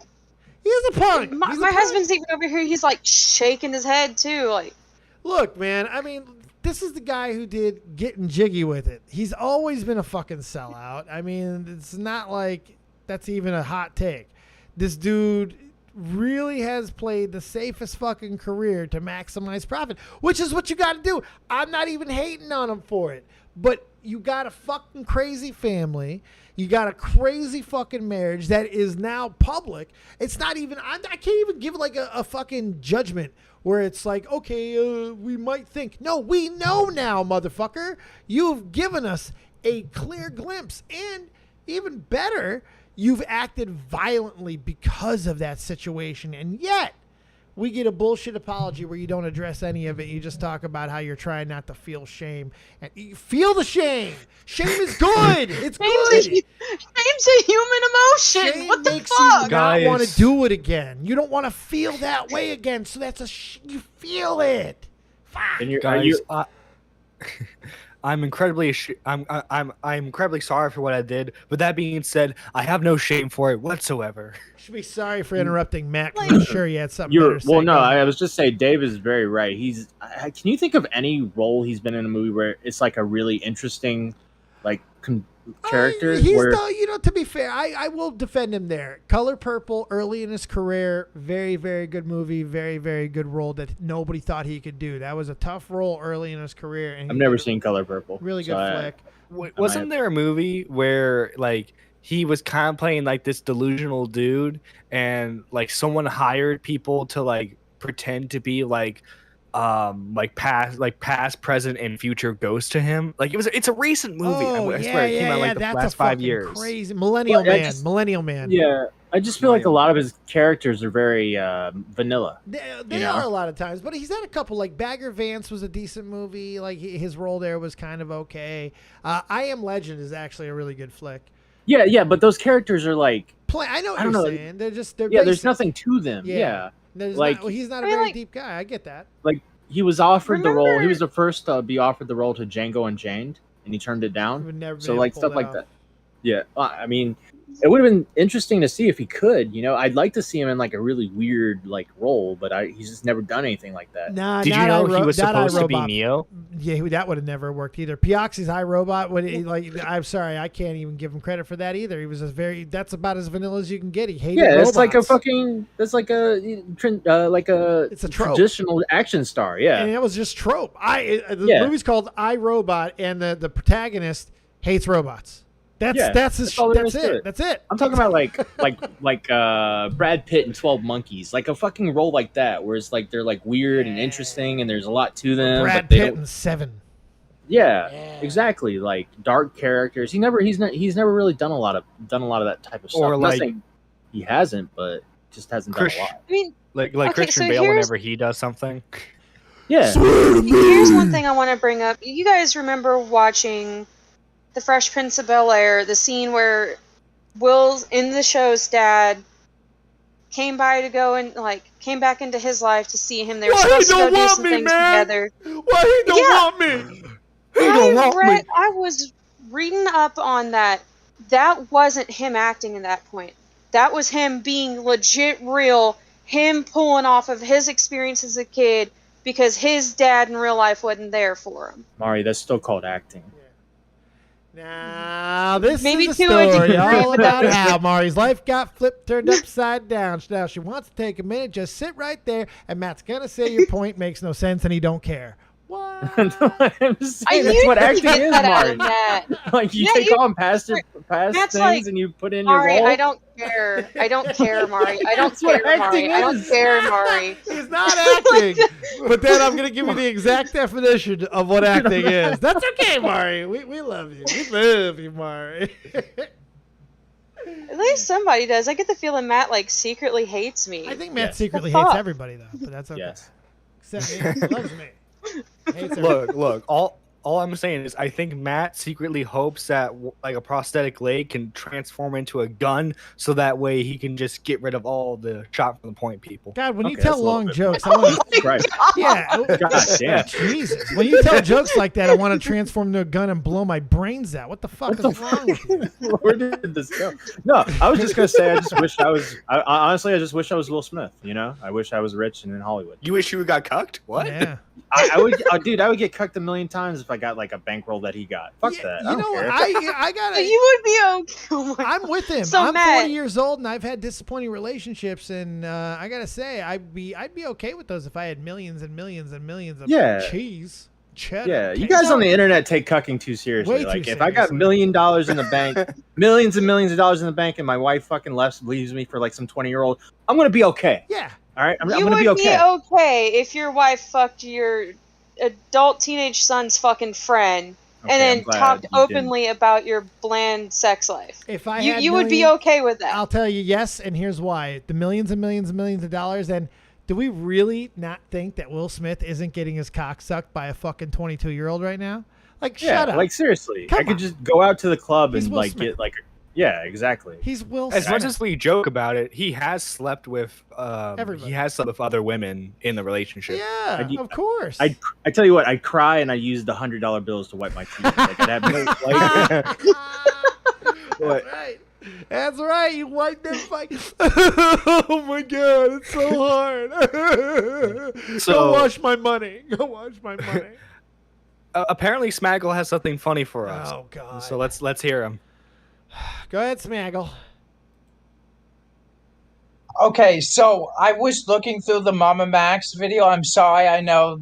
He's a punk. My husband's even over here. He's like shaking his head too. Like, look, man. I mean, this is the guy who did Getting Jiggy with It. He's always been a fucking sellout. I mean, it's not like that's even a hot take. This dude really has played the safest fucking career to maximize profit, which is what you got to do. I'm not even hating on him for it, but you got a fucking crazy family. You got a crazy fucking marriage that is now public. It's not even, I can't even give like a fucking judgment where it's like, okay, we might think. No, we know now, motherfucker. You've given us a clear glimpse, and even better, you've acted violently because of that situation, and yet we get a bullshit apology where you don't address any of it. You just talk about how you're trying not to feel shame. And you feel the shame. Shame is good. It's good. Shame's a human emotion. Shame what the makes fuck? you not want to do it again. You don't want to feel that way again. So that's you feel it. Fuck. And Guys, I'm incredibly I'm incredibly sorry for what I did. But that being said, I have no shame for it whatsoever. You should be sorry for interrupting Matt. I'm sure you had something better to say. Well, no, I was just saying Dave is very right. Can you think of any role he's been in a movie where it's like a really interesting, like character? To be fair, I will defend him there. Color Purple, early in his career, very, very good movie, very, very good role that nobody thought he could do. That was a tough role early in his career. And I've never seen Color Purple. Really good flick. Wasn't there a movie where like he was kind of playing like this delusional dude, and like someone hired people to like pretend to be like past, present, and future ghosts to him? Like it's a recent movie. I swear it came out like the last 5 years. Crazy Millennial Man. Yeah, I just feel like a lot of his characters are very vanilla. They are a lot of times, but he's had a couple. Like Bagger Vance was a decent movie. Like his role there was kind of okay. I Am Legend is actually a really good flick. Yeah, but those characters are like. I know what you're saying. They're basic. There's nothing to them. Yeah. He's not a very deep guy. I get that. Like he was offered the role. He was the first to be offered the role to Django Unchained, and he turned it down. So like stuff like that. Yeah, I mean, it would have been interesting to see if he could. I'd like to see him in like a really weird like role, but he's just never done anything like that. Nah, did you know he was supposed to be Neo? Yeah, that would have never worked either. Piaxi's iRobot. I'm sorry, I can't even give him credit for that either. He was that's about as vanilla as you can get. He hated robots. It's like it's a traditional action star. Yeah, and it was just trope. The movie's called iRobot, and the protagonist hates robots. That's it. That's it. I'm talking about like Brad Pitt in 12 Monkeys, like a fucking role like that, where it's like they're like weird and interesting, and there's a lot to them. Brad Pitt in Seven. Yeah, exactly. Like dark characters. He's never really done a lot of that type of stuff. Or like he hasn't, but just hasn't done a lot. I mean, Christian Bale whenever he does something. Yeah. Here's one thing I want to bring up. You guys remember watching The Fresh Prince of Bel-Air, the scene where Will's in the show's dad came by to go and came back into his life to see him. They were supposed to go do some things together. Why he don't want me? I was reading up on that. That wasn't him acting at that point. That was him being legit real. Him pulling off of his experience as a kid because his dad in real life wasn't there for him. Mari, that's still called acting. Now, this is a story all about how Mari's life got turned upside down. Now, she wants to take a minute, just sit right there, and Matt's going to say your point makes no sense and he don't care. What? I'm just saying, that's You what need to acting get is, that out Mari. of Matt. Like you Yeah, take you- on past Matt's things like, and you put in your Mari, role. I don't care. I don't care, Mari. I don't That's what care, Mari. acting I don't is. care, Mari. He's not acting. But then I'm going to give you the exact definition of what acting is. That's okay, Mari. We love you. We love you, Mari. At least somebody does. I get the feeling Matt like secretly hates me. I think Matt Yes. secretly The hates fuck? everybody, though. But that's okay. Yes. Except me. He loves me. Hates everybody. Look. All I'm saying is, I think Matt secretly hopes that like a prosthetic leg can transform into a gun, so that way he can just get rid of all the shot from the point people. God, when you Okay, tell that's a little long bit- jokes, I want to. Right. Yeah. God damn. Jesus. When you tell jokes like that, I want to transform into a gun and blow my brains out. What the fuck is wrong with you? Where did this go? No, I was just gonna say I just wish I was. Honestly, I just wish I was Will Smith. You know, I wish I was rich and in Hollywood. You wish you got cucked? What? Yeah. I would, dude. I would get cucked a million times if I got like a bankroll that he got. Fuck that. I You don't know, care. I gotta. You would be okay. Oh my I'm with him. So I'm Matt- 40 years old and I've had disappointing relationships, and I gotta say, I'd be okay with those if I had millions and millions and millions of Yeah. cheese. Cheddar. Yeah, you guys on the internet take cucking too seriously. Way too Like, if I got seriously. $1 million in the bank, millions and millions of dollars in the bank, and my wife fucking leaves me for like some 20-year-old, I'm gonna be okay. Yeah. All right, I'm You gonna would be okay. okay if your wife fucked your adult teenage son's fucking friend Okay, and I'm then glad talked you didn't. openly about your bland sex life. If I You had would be millions- okay with that. I'll tell you yes, and here's why. The millions and millions and millions of dollars, and do we really not think that Will Smith isn't getting his cock sucked by a fucking 22-year-old right now? Like, Yeah, shut up. like seriously, Come I could on. just go out to the club He's and Will like Smith. get like, yeah, exactly. He's Will As Smith. much as we joke about it, he has slept with Everybody. he has slept with other women in the relationship. Yeah, I- of course. I tell you what, I'd cry and I used the $100 bills to wipe my teeth. Like, I'd have no, like, That's right. That's right. You white them fight. Oh my god, it's so hard. So- Go wash my money. Go wash my money. Apparently, Smaggle has something funny for us. Oh god. So let's hear him. Go ahead, Smaggle. Okay, so I was looking through the Mama Max video. I'm sorry, I know.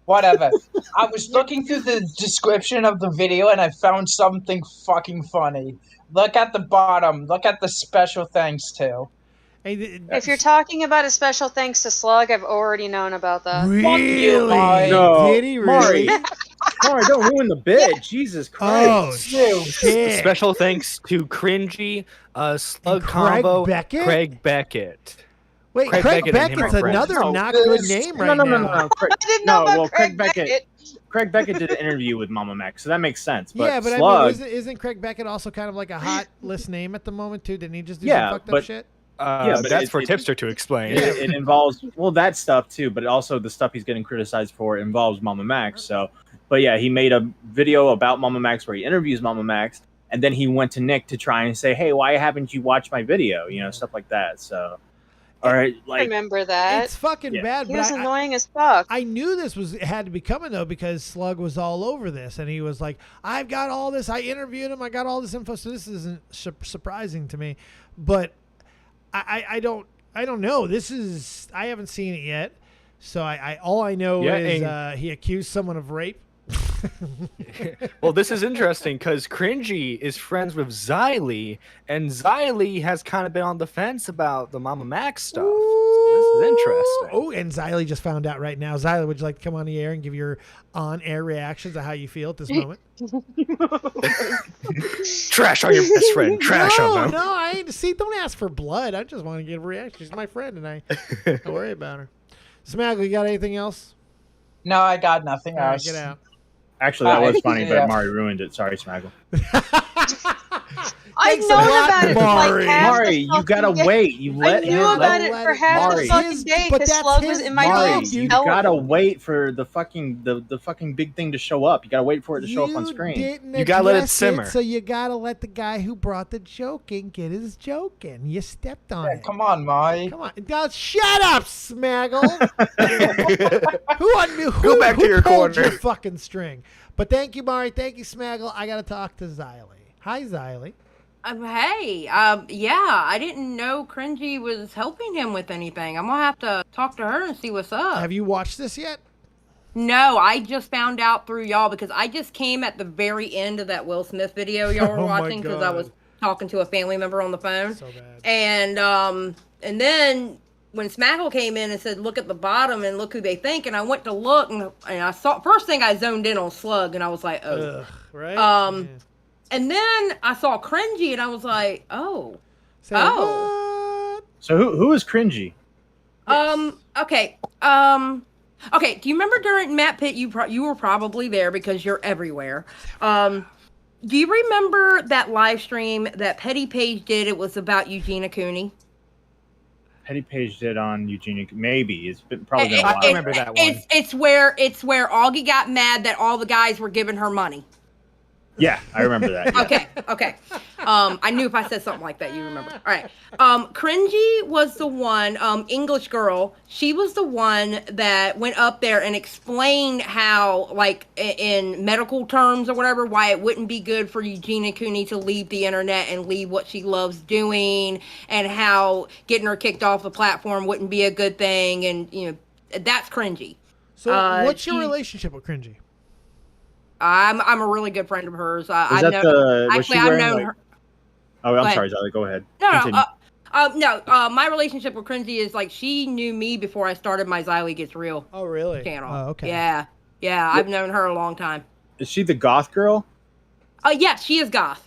Whatever. I was looking through the description of the video and I found something fucking funny. Look at the bottom. Look at the special thanks to. Hey, If you're talking about a special thanks to Slug, I've already known about that. really? Mari. No, Did he really? Mari, don't ruin the bit. Jesus Oh, Christ. shit. Special thanks to Cringy, Slug And Craig Combo, Beckett? Craig Beckett. Wait, Craig Craig Beckett and him Beckett's are friends. another No, not good this- name No, right no, now. no, no. Craig, I didn't know about Craig Beckett. Craig Beckett did an interview with Mama Max, so that makes sense. But Yeah, but Slug, I mean, isn't Craig Beckett also kind of like a hot list name at the moment too? Didn't he just do Yeah, some fucked up but- shit? Yeah, but that's it- for it- Tipster to explain. it involves that stuff too, but also the stuff he's getting criticized for involves Mama Max. So, but yeah, he made a video about Mama Max where he interviews Mama Max, and then he went to Nick to try and say, "Hey, why haven't you watched my video?" You know, stuff like that. So, all right, I like remember that. It's fucking yeah. bad, He but was I annoying as fuck. knew this had to be coming though because Slug was all over this, and he was like, "I've got all this. I interviewed him. I got all this info." So this isn't surprising to me, but I don't know. This is I haven't seen it yet, so I all I know Yeah, is he accused someone of rape. Well, this is interesting because Cringy is friends with Xylee, and Xylee has kind of been on the fence about the Mama Max stuff. So this is interesting. Oh, and Xylee just found out right now. Xylee, would you like to come on the air and give your on-air reactions to how you feel at this moment? Trash on your best friend. Trash on them. No, I ain't. See, don't ask for blood. I just want to get a reaction. She's my friend, and I don't worry about her. Smaggle, you got anything else? No, I got nothing All right, else. get out. actually that was funny, Yeah. but Mari ruined it. Sorry, Smaggle. I've Thanks a known lot, about it for Mari. like half Mari, the you fucking gotta day. wait. You I let knew him. about Let, it for half Mari. the fucking day But because that's Slug was his in my Mari, room. you telling gotta me. wait for the fucking the fucking big thing to show up. You gotta wait for it to show up on screen. Didn't You gotta let it address simmer. so you gotta let the guy who brought the joke in get his joke in. You stepped on Yeah, it. come on, Mari. Come on. Now, shut up, Smaggle. Who Go back to your pulled corner. your fucking string? But thank you, Mari. Thank you, Smaggle. I got to talk to Xylee. Hi, Xylee. Hey, yeah, I didn't know Cringy was helping him with anything. I'm gonna have to talk to her and see what's up. Have you watched this yet? No, I just found out through y'all because I just came at the very end of that Will Smith video y'all were Oh my watching because I was God. talking to a family member on the phone. So bad. And then when Smackle came in and said, "Look at the bottom and look who they think," and I went to look and I saw first thing I zoned in on Slug and I was like, "Oh." Ugh, right? Yeah. Yeah. And then I saw Cringy and I was like, "Oh." Say Oh. what? So who is Cringy? Okay. Okay. Do you remember during Matt Pitt? You were probably there because you're everywhere. Do you remember that live stream that Petty Page did? It was about Eugenia Cooney. Petty Page did on Eugenia. Maybe it's probably been a while. I remember that one. It's where Augie got mad that all the guys were giving her money. Yeah, I remember that. Yeah. Okay. I knew if I said something like that, you remember. All right. Cringy was the one, English girl. She was the one that went up there and explained how, like, in medical terms or whatever, why it wouldn't be good for Eugenia Cooney to leave the internet and leave what she loves doing, and how getting her kicked off the platform wouldn't be a good thing, and that's Cringy. So, what's your relationship with Cringy? I'm a really good friend of hers. Was that the? Was she wearing, I've known like, her. Oh, I'm Go sorry, Zali. Go ahead. No. My relationship with Cringy is like she knew me before I started my Xylee Gets Real. Oh, really? Channel. Oh, okay. Yeah. I've known her a long time. Is she the goth girl? Yeah, she is goth.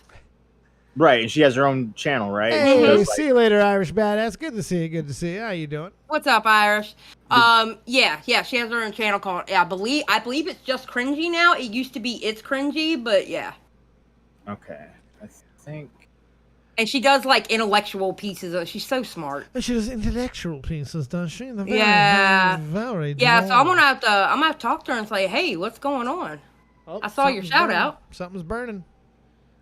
Right, and she has her own channel, right? Hey, see you later, Irish Badass. Good to see you. Good to see you. How you doing? What's up, Irish? Yeah. She has her own channel called. I believe it's just Cringy now. It used to be It's Cringy, but yeah. Okay, I think. And she does like intellectual pieces. She's so smart. She does intellectual pieces, does she? Yeah. Very Yeah. So I'm gonna have to talk to her and say, hey, what's going on? Oh, I saw your shout burning. out. Something's burning.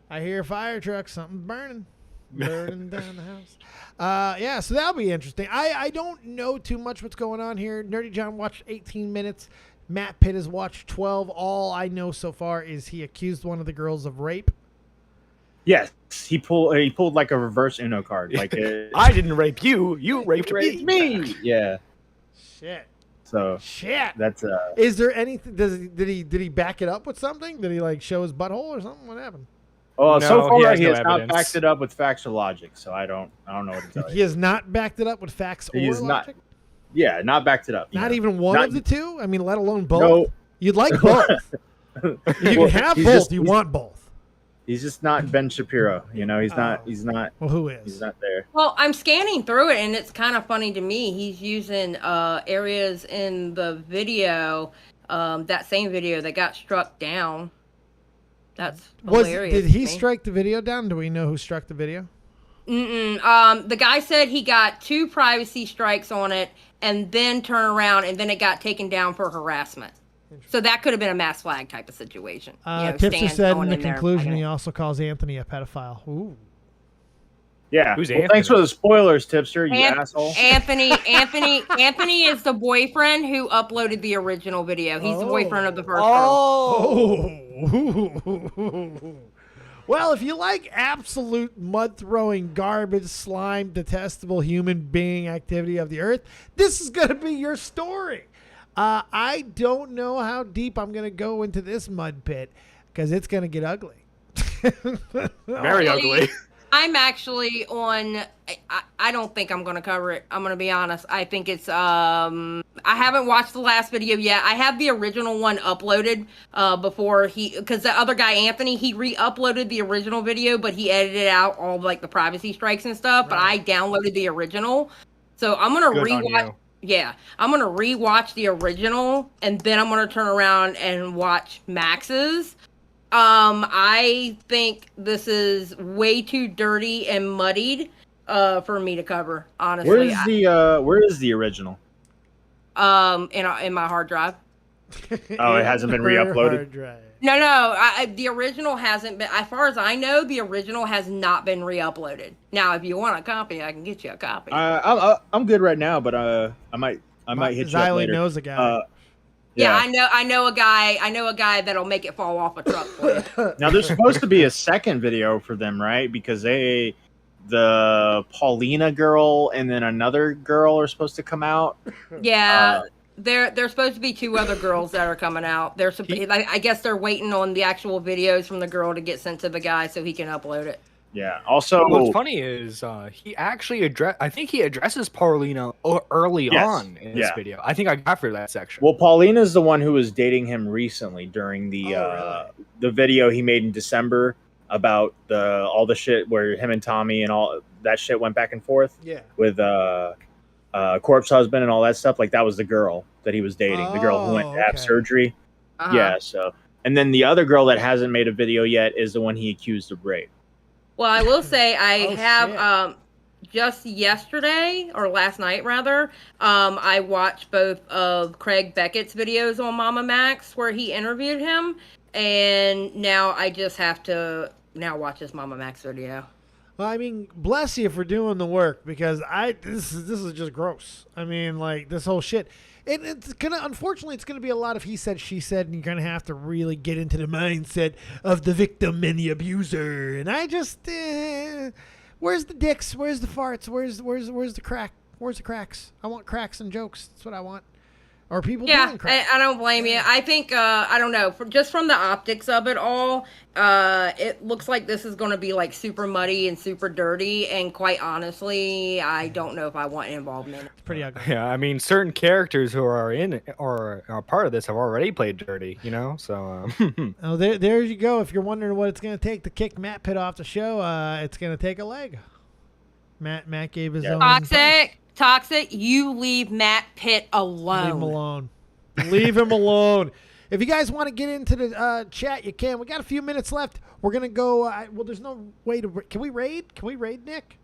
I hear a fire truck. Something's burning. Burning down the house. Yeah, so that'll be interesting. I don't know too much what's going on here. Nerdy John watched 18 minutes. Matt Pitt has watched 12. All I know so far is he accused one of the girls of rape. Yes, he pulled like a reverse Uno card. Like I didn't rape you. You raped me. Yeah. Shit. So shit. That's Is there anything? Did he back it up with something? Did he like show his butthole or something? What happened? Oh, No, so far he has no not evidence. backed it up with facts or logic. So I don't know what to tell He you. has not backed it up with facts or logic. Yeah, not backed it up. Not even one of the two. I mean, let alone both. No. You'd like both. You can have both. You want both. He's just not Ben Shapiro. He's not. Well, who is? He's not there. Well, I'm scanning through it, and it's kind of funny to me. He's using areas in the video, that same video that got struck down. That's hilarious. Did he strike the video down? Do we know who struck the video? The guy said he got 2 privacy strikes on it, and then turn around, and then it got taken down for harassment. So that could have been a mass flag type of situation. Tipster said in the conclusion he also calls Anthony a pedophile. Ooh. Yeah. Who's well, Anthony? thanks for the spoilers, Tipster. You asshole. Anthony is the boyfriend who uploaded the original video. He's the boyfriend of the first girl. Oh. Well, if you like absolute mud-throwing, garbage, slime, detestable human being activity of the earth, this is going to be your story. I don't know how deep I'm going to go into this mud pit because it's going to get ugly. Very ugly. I'm actually on. I don't think I'm going to cover it. I'm going to be honest. I think it's. I haven't watched the last video yet. I have the original one uploaded before because the other guy Anthony, he re-uploaded the original video, but he edited out all like the privacy strikes and stuff. Right. But I downloaded the original, so I'm going to rewatch. Yeah, I'm going to rewatch the original, and then I'm going to turn around and watch Max's. I think this is way too dirty and muddied for me to cover, honestly. Where is the original? In my hard drive. Oh, it hasn't been re-uploaded? No, the original hasn't been. As far as I know, the original has not been re-uploaded. Now, if you want a copy, I can get you a copy. I'm good right now, but I might hit you up later. knows a guy. Yeah, I know a guy that'll make it fall off a truck for you. Now, there's supposed to be a second video for them, right? Because the Paulina girl and then another girl are supposed to come out. Yeah. There's supposed to be 2 other girls that are coming out. I guess they're waiting on the actual videos from the girl to get sent to the guy so he can upload it. Yeah. Also, what's funny is he actually addresses Paulina early on in this video. I think I got through that section. Well, Paulina's the one who was dating him recently during the video he made in December about all the shit where him and Tommy and all that shit went back and forth. Yeah. With Corpse Husband and all that stuff. Like that was the girl that he was dating. The girl who went to have surgery. Yeah. So, and then the other girl that hasn't made a video yet is the one he accused of rape. Well, I will say I have just yesterday or last night rather, I watched both of Craig Beckett's videos on Mama Max where he interviewed him, and now I just have to watch his Mama Max video. Well, I mean, bless you for doing the work because this is just gross. I mean, like this whole shit. Unfortunately, it's gonna be a lot of he said, she said, and you're gonna have to really get into the mindset of the victim and the abuser. And I just, where's the dicks? Where's the farts? Where's the crack? Where's the cracks? I want cracks and jokes. That's what I want. Or people doing crap. I don't blame you. I think, I don't know, just from the optics of it all, it looks like this is going to be like super muddy and super dirty. And quite honestly, I don't know if I want involvement. It's pretty ugly. Yeah, I mean, certain characters who are in it or are part of this have already played dirty, you know? So, Oh, there you go. If you're wondering what it's going to take to kick Matt Pitt off the show, it's going to take a leg. Matt gave his own. Toxic, you leave Matt Pitt alone. Leave him alone. Leave him alone. If you guys want to get into the chat, you can. We got a few minutes left. We're going to go. Well, there's no way to. Can we raid? Can we raid, Nick?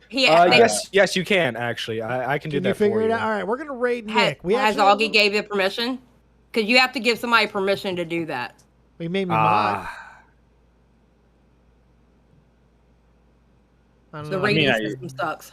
Yes, you can, actually. I can do that for you. Can you figure it out? All right, we're going to raid Nick. Has Augie gave you permission? Because you have to give somebody permission to do that. He made me mod. The rating system sucks.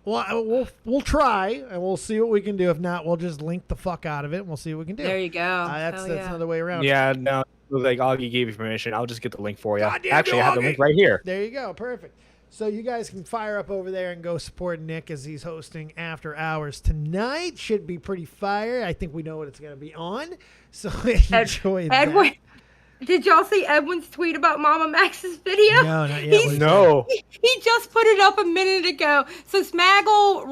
Well, we'll try, and we'll see what we can do. If not, we'll just link the fuck out of it, and we'll see what we can do. There you go. That's another way around. Yeah, no, like Augie gave you permission. I'll just get the link for you. Actually, I have the link right here. There you go. Perfect. So you guys can fire up over there and go support Nick as he's hosting After Hours tonight. Should be pretty fire. I think we know what it's going to be on. So enjoy that. Did y'all see Edwin's tweet about Mama Max's video? No, not yet. No. He just put it up a minute ago. So Smaggle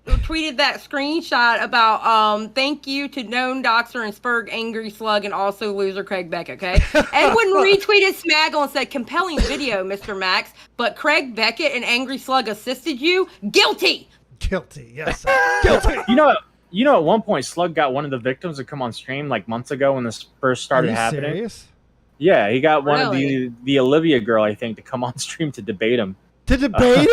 tweeted that screenshot about thank you to Known Doxer and Spurg Angry Slug and also loser Craig Beckett, okay? Edwin retweeted Smaggle and said, compelling video, Mr. Max, but Craig Beckett and Angry Slug assisted you? Guilty! Guilty, yes. Guilty! You know, at one point, Slug got one of the victims to come on stream like months ago when this first started happening. Serious? Yeah, he got one of the Olivia girl, I think, to come on stream to debate him. To debate him?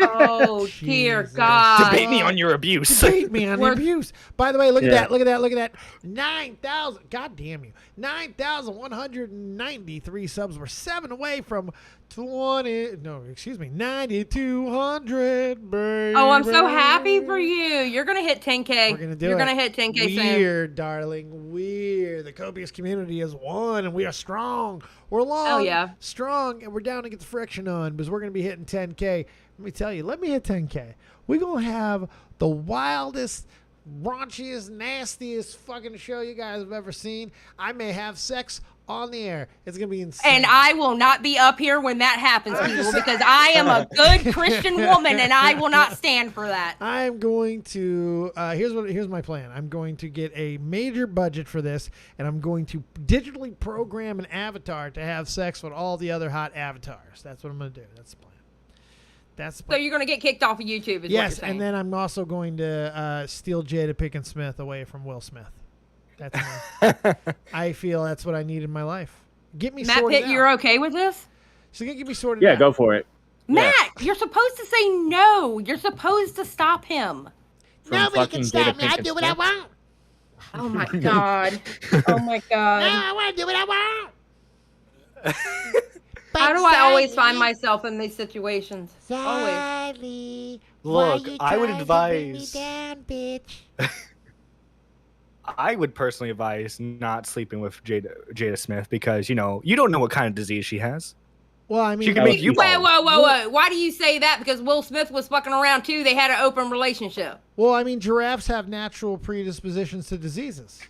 Oh, dear God. Debate me on your abuse. Debate me on the abuse. By the way, look at that. Look at that. Look at that. 9,000. God damn you. 9,193 subs. We're 7 away from 9,200, baby. Oh, I'm so happy for you. You're going to hit 10K. We're going to do it. You're going to hit 10K soon. Weird, darling. Weird. The copious community is one, and we are strong. We're long, strong, and we're down to get the friction on because we're going to be hitting 10K. Let me tell you, let me hit 10K. We're going to have the wildest, raunchiest, nastiest fucking show you guys have ever seen. I may have sex on the air. It's going to be insane. And I will not be up here when that happens, people, because I am a good Christian woman, and I will not stand for that. I'm going to, here's my plan. I'm going to get a major budget for this, and I'm going to digitally program an avatar to have sex with all the other hot avatars. That's what I'm going to do. That's the plan. So you're going to get kicked off of YouTube, is what you're saying. And then I'm also going to steal Jada Pinkett Smith away from Will Smith. That's I feel that's what I need in my life. Get me Matt sorted Pitt, out. you're okay with this? So get me sorted out. Yeah, go for it. Matt, you're supposed to say no. You're supposed to stop him. Nobody can stop me. I do what I want. Oh, my God. Oh, my God. No, I want to do what I want. How do I always find myself in these situations? Always. Look, I would advise. Bring me down, bitch. I would personally advise not sleeping with Jada Smith because, you know, you don't know what kind of disease she has. Well, I mean, She can make you Wait, bald. whoa. Why do you say that? Because Will Smith was fucking around too. They had an open relationship. Well, I mean, giraffes have natural predispositions to diseases.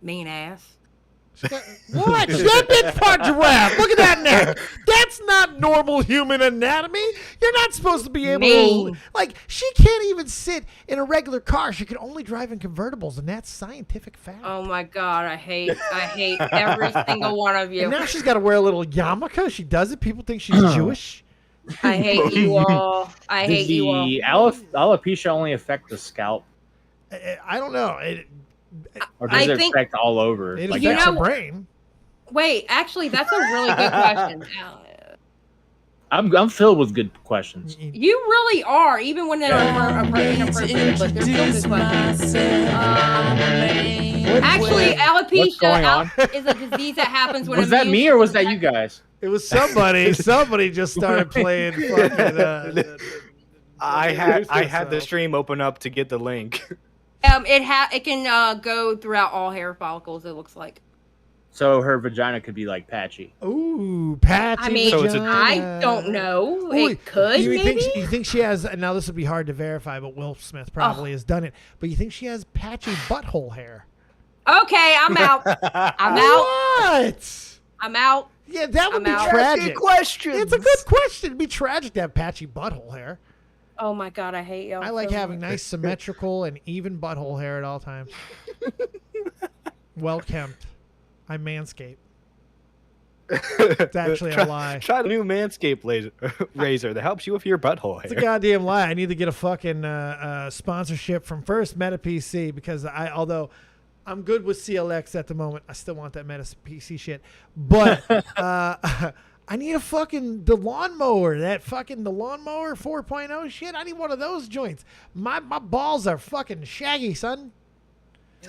Mean ass. What? That big part giraffe. Look at that neck. That's not normal human anatomy. You're not supposed to be able to. Like, she can't even sit in a regular car. She can only drive in convertibles, and that's scientific fact. Oh my god, I hate every single one of you. And now she's got to wear a little yarmulke. She does it. People think she's Jewish. I hate you all. I hate you all. Does the alopecia only affect the scalp? I don't know. Or does it affect all over? It like affects the brain. Wait, actually, that's a really good question. I'm filled with good questions. You really are, even when they're inappropriate, but they're still good questions. Actually, alopecia is a disease that happens when was that me or was that you guys? It was somebody. Somebody just started playing fucking. I had the stream open up to get the link. It can go throughout all hair follicles. It looks like. So her vagina could be like patchy. Ooh, patchy. I mean, vagina. I don't know. Ooh, it could. You maybe. think she has? Now this would be hard to verify, but Will Smith probably has done it. But you think she has patchy butthole hair? Okay, I'm out. I'm out. What? I'm out. Yeah, that would be out. tragic. Good question. It's a good question. It'd be tragic to have patchy butthole hair. Oh my god, I hate y'all. I like so having much. nice, symmetrical, and even butthole hair at all times. Well kempt. I manscape. It's actually a lie. Try the new Manscaped razor that helps you with your butthole hair. It's a goddamn lie. I need to get a fucking sponsorship from first Meta PC because although I'm good with CLX at the moment, I still want that Meta PC shit. But I need the lawnmower, the lawnmower 4.0 shit. I need one of those joints. My balls are fucking shaggy, son.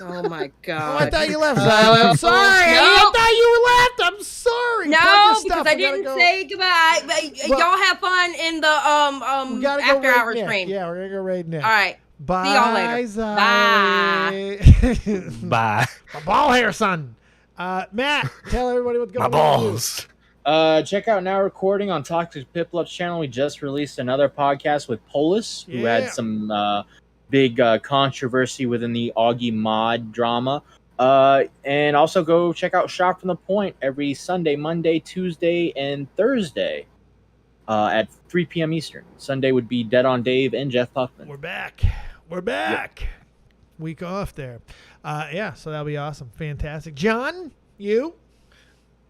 Oh my god. Oh, I thought you left. I'm sorry. I thought you left. I'm sorry. No, because I didn't say goodbye. Well, y'all have fun in the after hours stream. Yeah, we're gonna go right now. All right. Bye. See y'all later. Bye. Bye. My ball hair, son. Matt, tell everybody what's going on. My balls. Check out Now Recording on Toxic Piplup's channel. We just released another podcast with Polis, who had some big controversy within the Augie mod drama. And also go check out Shot from the Point every Sunday, Monday, Tuesday, and Thursday at 3 p.m. Eastern. Sunday would be Dead on Dave and Jeff Puffman. We're back. Yep. Week off there. So that'll be awesome. Fantastic. John, you?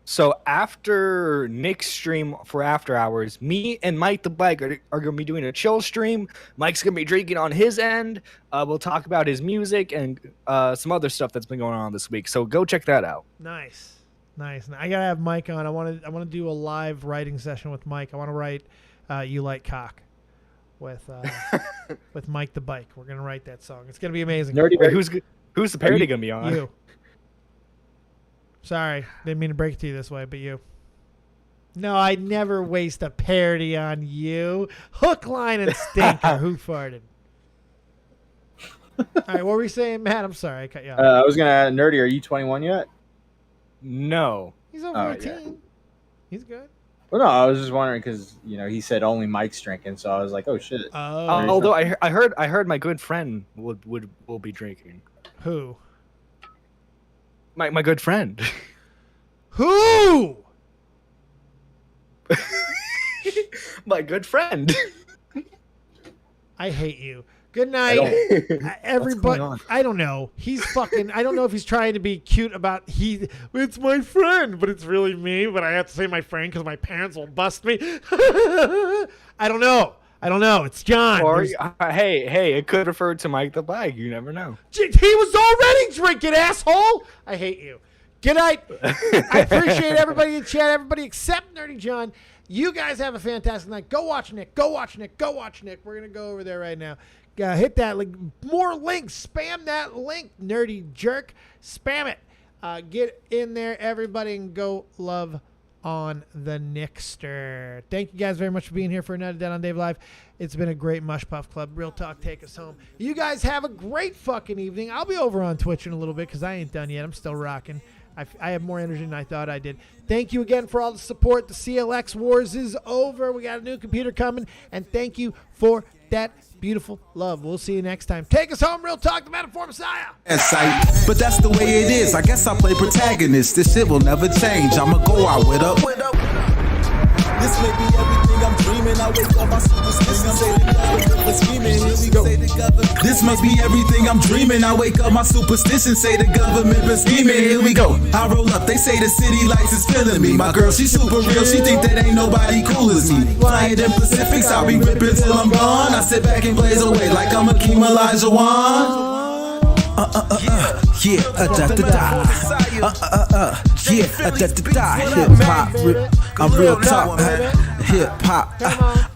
So after Nick's stream for After Hours, me and Mike the Bike are going to be doing a chill stream. Mike's going to be drinking on his end. We'll talk about his music and some other stuff that's been going on this week. So go check that out. Nice. I gotta have Mike on. I want to do a live writing session with Mike. I want to write "You Like Cock" with Mike the Bike. We're gonna write that song. It's gonna be amazing. Nerdy, who's the parody going to be on? You. Sorry, didn't mean to break it to you this way, but you. No, I never waste a parody on you. Hook, line, and stinker. Who farted? All right, what were we saying, Matt? I'm sorry, I cut you off. I was gonna Nerdy. Are you 21 yet? No. He's over 18. Yeah. He's good. Well, no, I was just wondering because he said only Mike's drinking, so I was like, oh shit. Although I heard my good friend will be drinking. Who? My good friend. Who? My good friend. I hate you. Good night, everybody. I don't know. He's fucking. I don't know if he's trying to be cute about it's my friend, but it's really me. But I have to say my friend because my parents will bust me. I don't know. It's John. Or hey, it could refer to Mike the Bike. You never know. He was already drinking, asshole. I hate you. Good night. I appreciate everybody in chat. Everybody except Nerdy John. You guys have a fantastic night. Go watch Nick. We're gonna go over there right now. Hit that link. More links. Spam that link, nerdy jerk. Spam it. Get in there, everybody, and go love on the Nickster. Thank you guys very much for being here for another Dead on Dave Live. It's been a great Mush Puff Club. Real Talk, take us home. You guys have a great fucking evening. I'll be over on Twitch in a little bit because I ain't done yet. I'm still rocking. I have more energy than I thought I did. Thank you again for all the support. The CLX Wars is over. We got a new computer coming, and thank you for that beautiful love. We'll see you next time. Take us home, Real Talk, the Metaphor Messiah. But that's the way it is. I guess I play protagonist. This shit will never change. I'ma go out with up. This may be everything I'm dreaming. I wake up, my superstition say the government is scheming. Here we go. This must be everything I'm dreaming. I wake up, my superstition say the government been scheming. Here we go. I roll up, they say the city lights is feeling me. My girl, she super real. She think that ain't nobody cool as me. Flying in Pacifics, I'll be ripping till I'm gone. I sit back and blaze away like I'm Akeem Olajuwon. Yeah, da da da. Yeah, da da da. Hip hop, I'm real talk. Hip hop,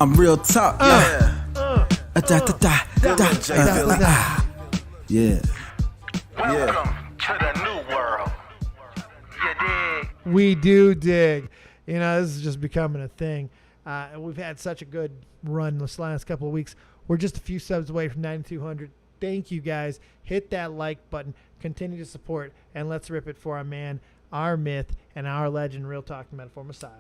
I'm real talk. Da da da da. Yeah. Welcome to the new world. You dig? We do dig. You know, this is just becoming a thing. And we've had such a good run this last couple of weeks. We're just a few subs away from 9,200. Thank you, guys. Hit that like button. Continue to support. And let's rip it for our man, our myth, and our legend, Real Talk, the Metaphor Messiah.